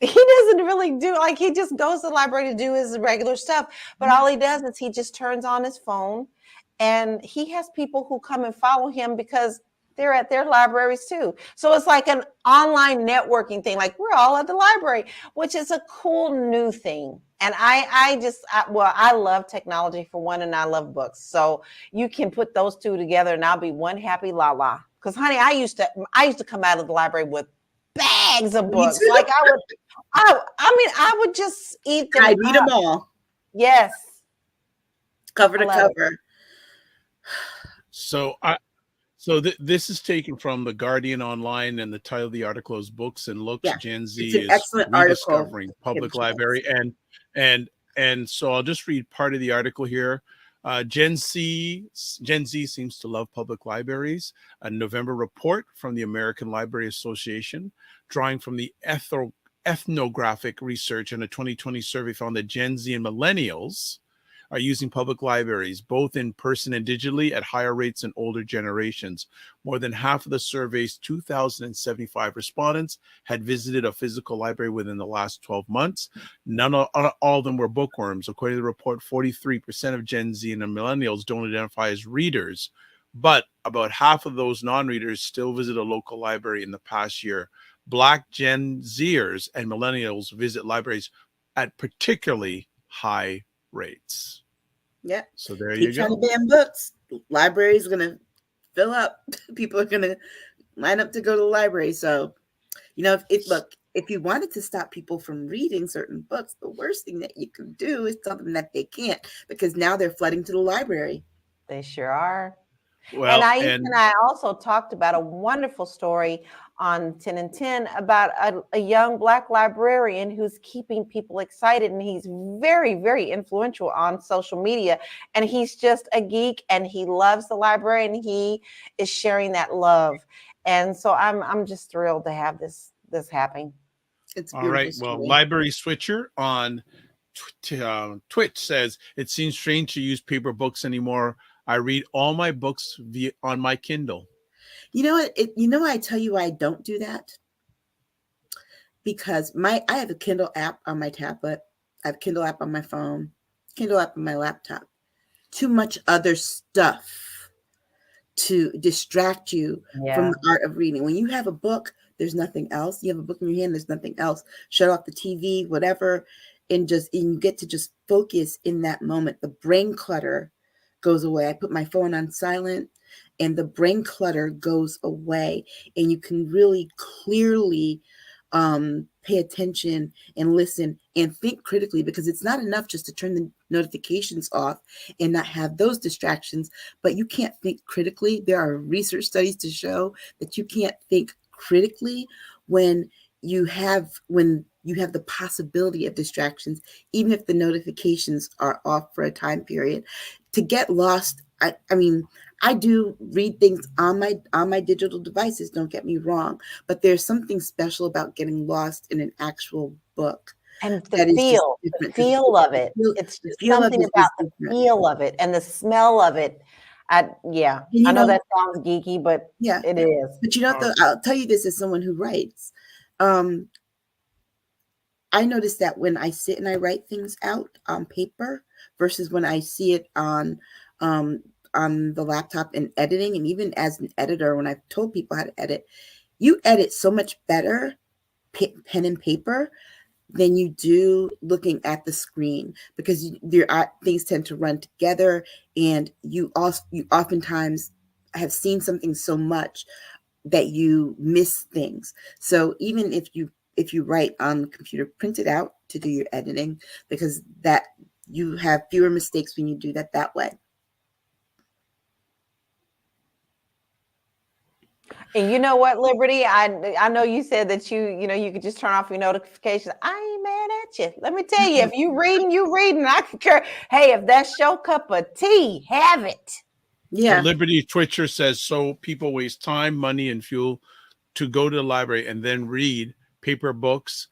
doesn't really do, like, he just goes to the library to do his regular stuff, but all he does is he just turns on his phone, and he has people who come and follow him because they're at their libraries too. So it's like an online networking thing. Like, we're all at the library, which is a cool new thing. And I love technology for one, and I love books. So you can put those two together, and I'll be one happy LaLa. Because honey, I used to come out of the library with bags of books. Like I would just eat them. I read them all. Yes. Cover to cover. So this is taken from The Guardian Online, and the title of the article is "Books and Looks: Gen Z is Rediscovering Public Library." And so I'll just read part of the article here. Gen Z seems to love public libraries. A November report from the American Library Association, drawing from the ethnographic research in a 2020 survey, found that Gen Z and millennials are using public libraries, both in person and digitally, at higher rates than older generations. More than half of the survey's 2,075 respondents had visited a physical library within the last 12 months. All of them were bookworms. According to the report, 43% of Gen Z and millennials don't identify as readers, but about half of those non-readers still visit a local library in the past year. Black Gen Zers and millennials visit libraries at particularly high rates. Yeah. So there you go. Keep trying to ban books. Libraries are gonna fill up. People are gonna line up to go to the library. So, if you wanted to stop people from reading certain books, the worst thing that you can do is tell them that they can't, because now they're flooding to the library. They sure are. Well, and I also talked about a wonderful story on 10 and 10 about a young Black librarian who's keeping people excited, and he's very, very influential on social media, and he's just a geek, and he loves the library, and he is sharing that love. And so I'm just thrilled to have this happening. It's all right. Story. Well, Library Switcher on Twitch says, it seems strange to use paper books anymore. I read all my books on my Kindle. You know what? I tell you why I don't do that. Because I have a Kindle app on my tablet. I have a Kindle app on my phone. Kindle app on my laptop. Too much other stuff to distract you from the art of reading. When you have a book, there's nothing else. You have a book in your hand, there's nothing else. Shut off the TV, whatever, and you get to just focus in that moment. The brain clutter goes away. I put my phone on silent, and the brain clutter goes away, and you can really clearly pay attention and listen and think critically, because it's not enough just to turn the notifications off and not have those distractions, but you can't think critically. There are research studies to show that you can't think critically when you have the possibility of distractions, even if the notifications are off for a time period. To get lost, I mean, I do read things on my digital devices, don't get me wrong, but there's something special about getting lost in an actual book. And the feel of it. It's something about the feel of it and the smell of it. I know that sounds geeky, but it is. But I'll tell you this as someone who writes. I notice that when I sit and I write things out on paper versus when I see it on the laptop and editing, and even as an editor, when I've told people how to edit, you edit so much better pen and paper than you do looking at the screen, because things tend to run together, and you oftentimes have seen something so much that you miss things. So even if you if you write on the computer, print it out to do your editing, because that you have fewer mistakes when you do that way. And you know what, Liberty? I know you said that you could just turn off your notifications. I ain't mad at you. Let me tell you, if you reading, you reading. I could care. Hey, if that's your cup of tea, have it. Yeah. Liberty Twitcher says, so people waste time, money, and fuel to go to the library and then read paper books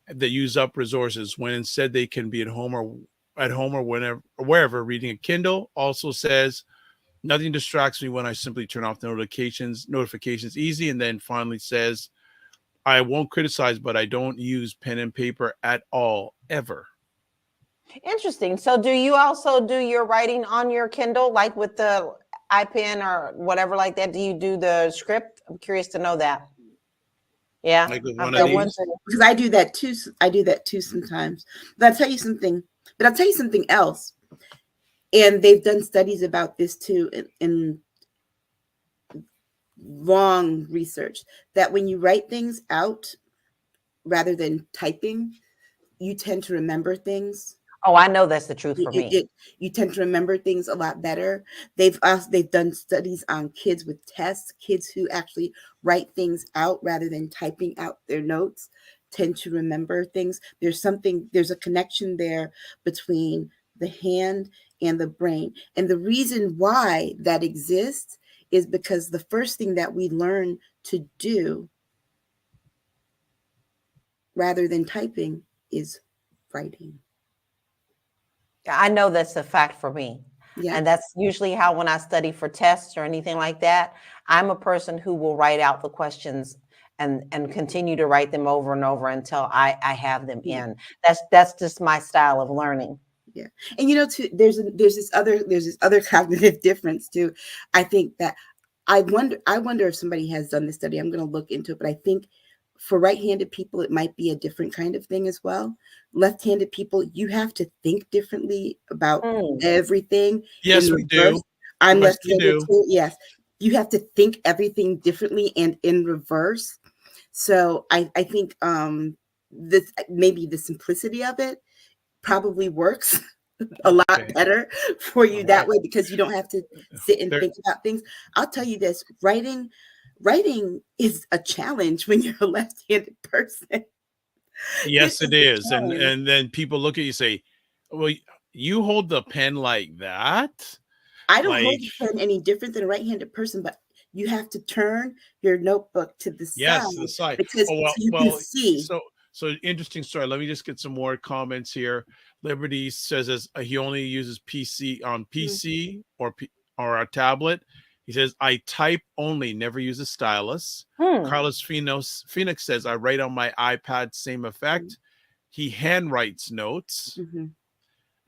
that use up resources when instead they can be at home or whenever or wherever reading a Kindle. Also says, nothing distracts me when I simply turn off the notifications easy. And then finally says, I won't criticize, but I don't use pen and paper at all, ever. Interesting. So do you also do your writing on your Kindle, like with the iPen or whatever like that? Do you do the script? I'm curious to know that. Yeah. Like with one of these? Because I do that too. I do that too sometimes. But I'll tell you something else. And they've done studies about this too in long research, that when you write things out rather than typing, you tend to remember things. Oh, I know that's the truth for me. You tend to remember things a lot better. They've done studies on kids with tests. Kids who actually write things out rather than typing out their notes tend to remember things. There's a connection there between the hand and the brain. And the reason why that exists is because the first thing that we learn to do rather than typing is writing. I know that's a fact for me. Yeah. And that's usually how, when I study for tests or anything like that, I'm a person who will write out the questions and continue to write them over and over until I have them in. That's just my style of learning. Yeah. And too, there's this other cognitive difference too. I think that I wonder if somebody has done this study. I'm going to look into it, but I think for right-handed people, it might be a different kind of thing as well. Left-handed people, you have to think differently about everything. Yes, we do. I'm left-handed too. Yes. You have to think everything differently and in reverse. So I think this, maybe the simplicity of it probably works a lot better for you that way, because you don't have to sit and think about things. I'll tell you this, writing is a challenge when you're a left-handed person. Yes, it is. And then people look at you and say, well, you hold the pen like that? I don't hold the pen any different than a right-handed person, but you have to turn your notebook to the side. Yes, to the side. Because you can see. So interesting story. Let me just get some more comments here. Liberty says he only uses PC or a tablet. He says, I type only, never use a stylus. Carlos Phoenix says, I write on my iPad, same effect. He handwrites notes.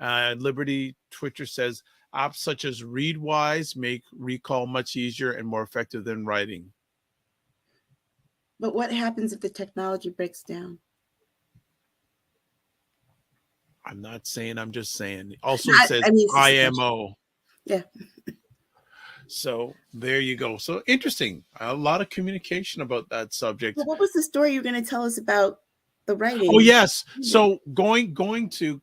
Liberty Twitcher says, apps such as Readwise make recall much easier and more effective than writing. But what happens if the technology breaks down? I'm not saying, I'm just saying. Also says IMO. Yeah. So there you go. So interesting. A lot of communication about that subject. Well, what was the story you were going to tell us about the writing? Oh, yes. So going to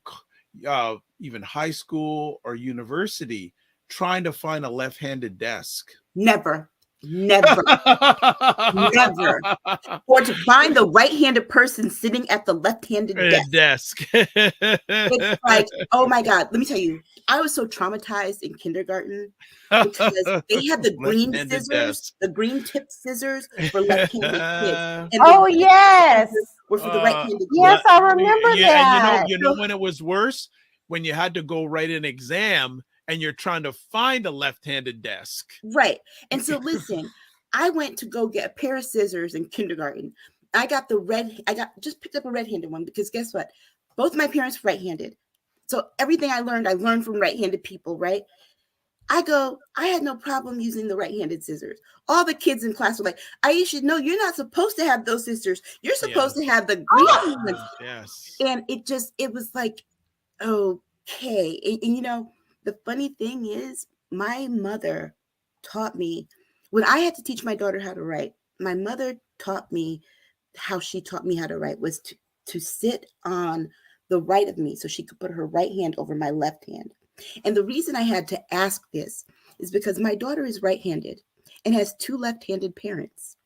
even high school or university, trying to find a left-handed desk. Never. Or to find the right-handed person sitting at the left-handed desk. It's like, oh my God, let me tell you, I was so traumatized in kindergarten because they had the green scissors, the green tip scissors for left-handed kids. And yes. Were for the right-handed kids. Yes, I remember that. And you know when it was worse? When you had to go write an exam and you're trying to find a left-handed desk. Right. And so listen, I went to go get a pair of scissors in kindergarten. I just picked up a red-handed one because guess what? Both my parents were right-handed. So everything I learned from right-handed people, right? I had no problem using the right-handed scissors. All the kids in class were like, Aisha, no, you're not supposed to have those scissors. You're supposed to have the green ones. Yes. And it was like, okay. And the funny thing is, my mother taught me, when I had to teach my daughter how to write, my mother taught me how she taught me how to write was to sit on the right of me so she could put her right hand over my left hand. And the reason I had to ask this is because my daughter is right-handed and has 2 left-handed parents.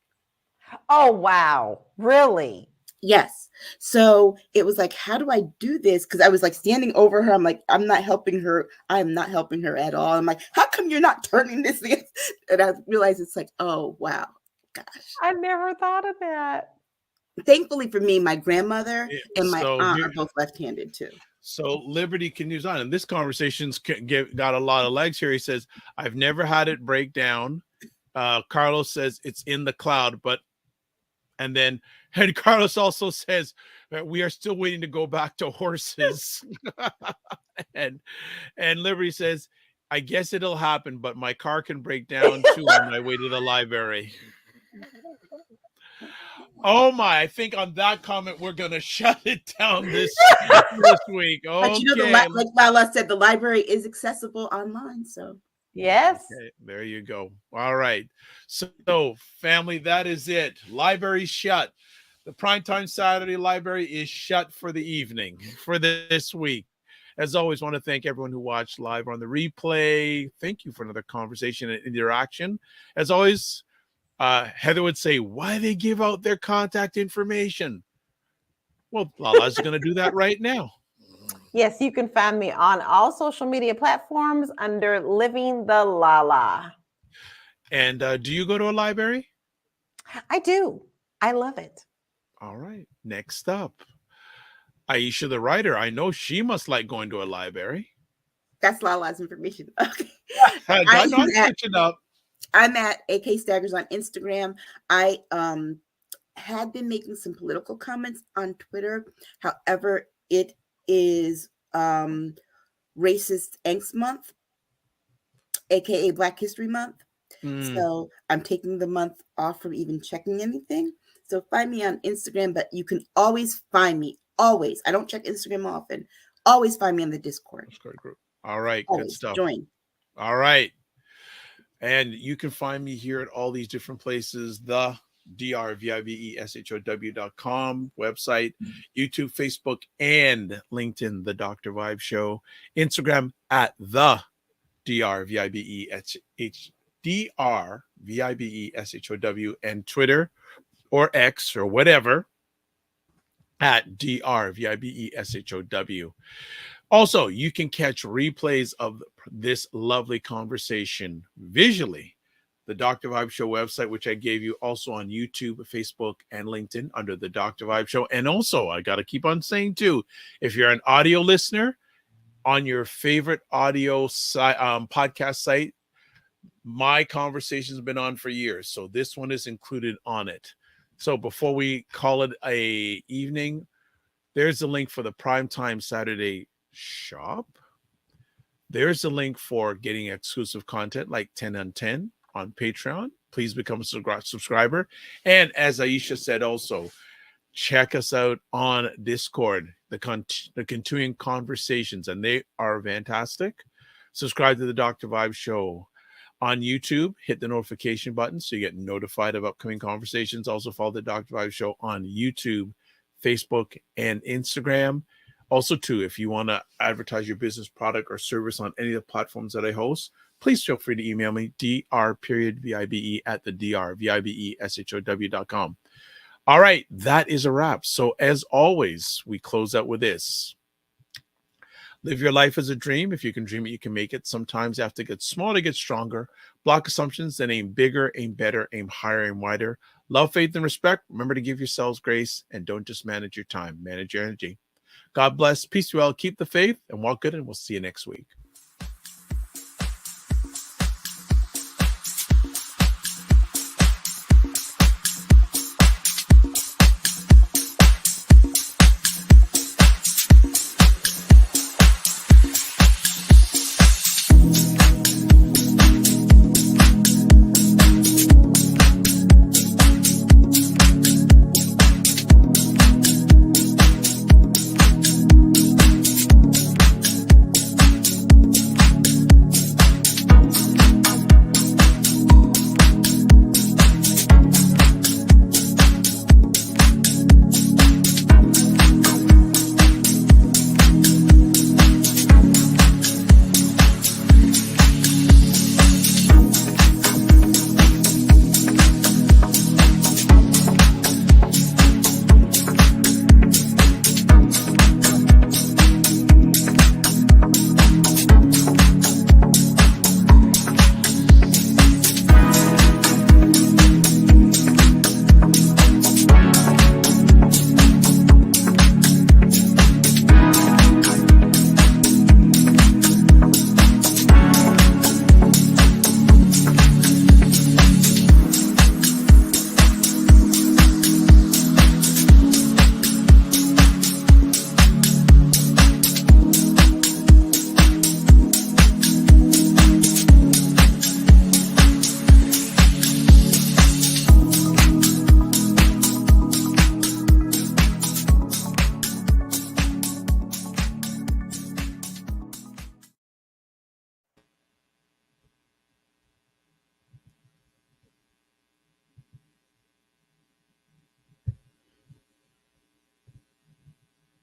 Oh, wow. Really? Yes. So it was like, how do I do this? Because I was like standing over her. I'm like, I'm not helping her. I'm not helping her at all. I'm like, how come you're not turning this in? And I realized it's like, oh, wow. Gosh. I never thought of that. Thankfully for me, my grandmother and my So aunt here- are both left-handed too. So Liberty can use on, and this conversation's got a lot of legs here. He says, "I've never had it break down." Carlos says it's in the cloud, and Carlos also says we are still waiting to go back to horses. and Liberty says, "I guess it'll happen, but my car can break down too on my way to the library." Oh my, I think on that comment, we're going to shut it down this week. Okay. But you know, like LaLa said, the library is accessible online. So Yes. Okay, there you go. All right. So family, that is it. Library shut. The Primetime Saturday library is shut for the evening for this week. As always, want to thank everyone who watched live on the replay. Thank you for another conversation and interaction. As always, Heather would say, why they give out their contact information? Well, LaLa's going to do that right now. Yes, you can find me on all social media platforms under Living the LaLa. And do you go to a library? I do. I love it. All right. Next up, Aisha, the writer. I know she must like going to a library. that's LaLa's information. Okay. I'm switching up. I'm at AK Staggers on Instagram. I had been making some political comments on Twitter. However, it is Racist Angst Month, aka Black History Month. So I'm taking the month off from even checking anything. So find me on Instagram, but you can always find me. Always. I don't check Instagram often. Always find me on the Discord. Group. All right. Always. Good stuff. Join. All right. And you can find me here at all these different places. The drvibeshow.com website, YouTube, Facebook, and LinkedIn, The Dr. Vibe Show, Instagram at the drvibeshow, and Twitter or X or whatever at drvibeshow. Also, you can catch replays of this lovely conversation visually. The Dr. Vibe Show website, which I gave you, also on YouTube, Facebook, and LinkedIn under the Dr. Vibe Show. And also, I got to keep on saying too, if you're an audio listener on your favorite audio podcast site, my conversations have been on for years. So this one is included on it. So before we call it a evening, there's a link for the Primetime Saturday shop. There's a link for getting exclusive content like 10 on 10 on Patreon. Please become a subscriber. And as Aisha said, also check us out on Discord, the continuing conversations, and they are fantastic. Subscribe to the Dr. Vibe Show on YouTube. Hit the notification button so you get notified of upcoming conversations. Also follow the Dr. Vibe Show on YouTube, Facebook, and Instagram. Also, too, if you want to advertise your business, product, or service on any of the platforms that I host, please feel free to email me, dr.vibe at the drvibeshow.com. All right, that is a wrap. So as always, we close out with this. Live your life as a dream. If you can dream it, you can make it. Sometimes you have to get small to get stronger. Block assumptions, then aim bigger, aim better, aim higher, aim wider. Love, faith, and respect. Remember to give yourselves grace, and don't just manage your time. Manage your energy. God bless. Peace to you all. Keep the faith and walk good, and we'll see you next week.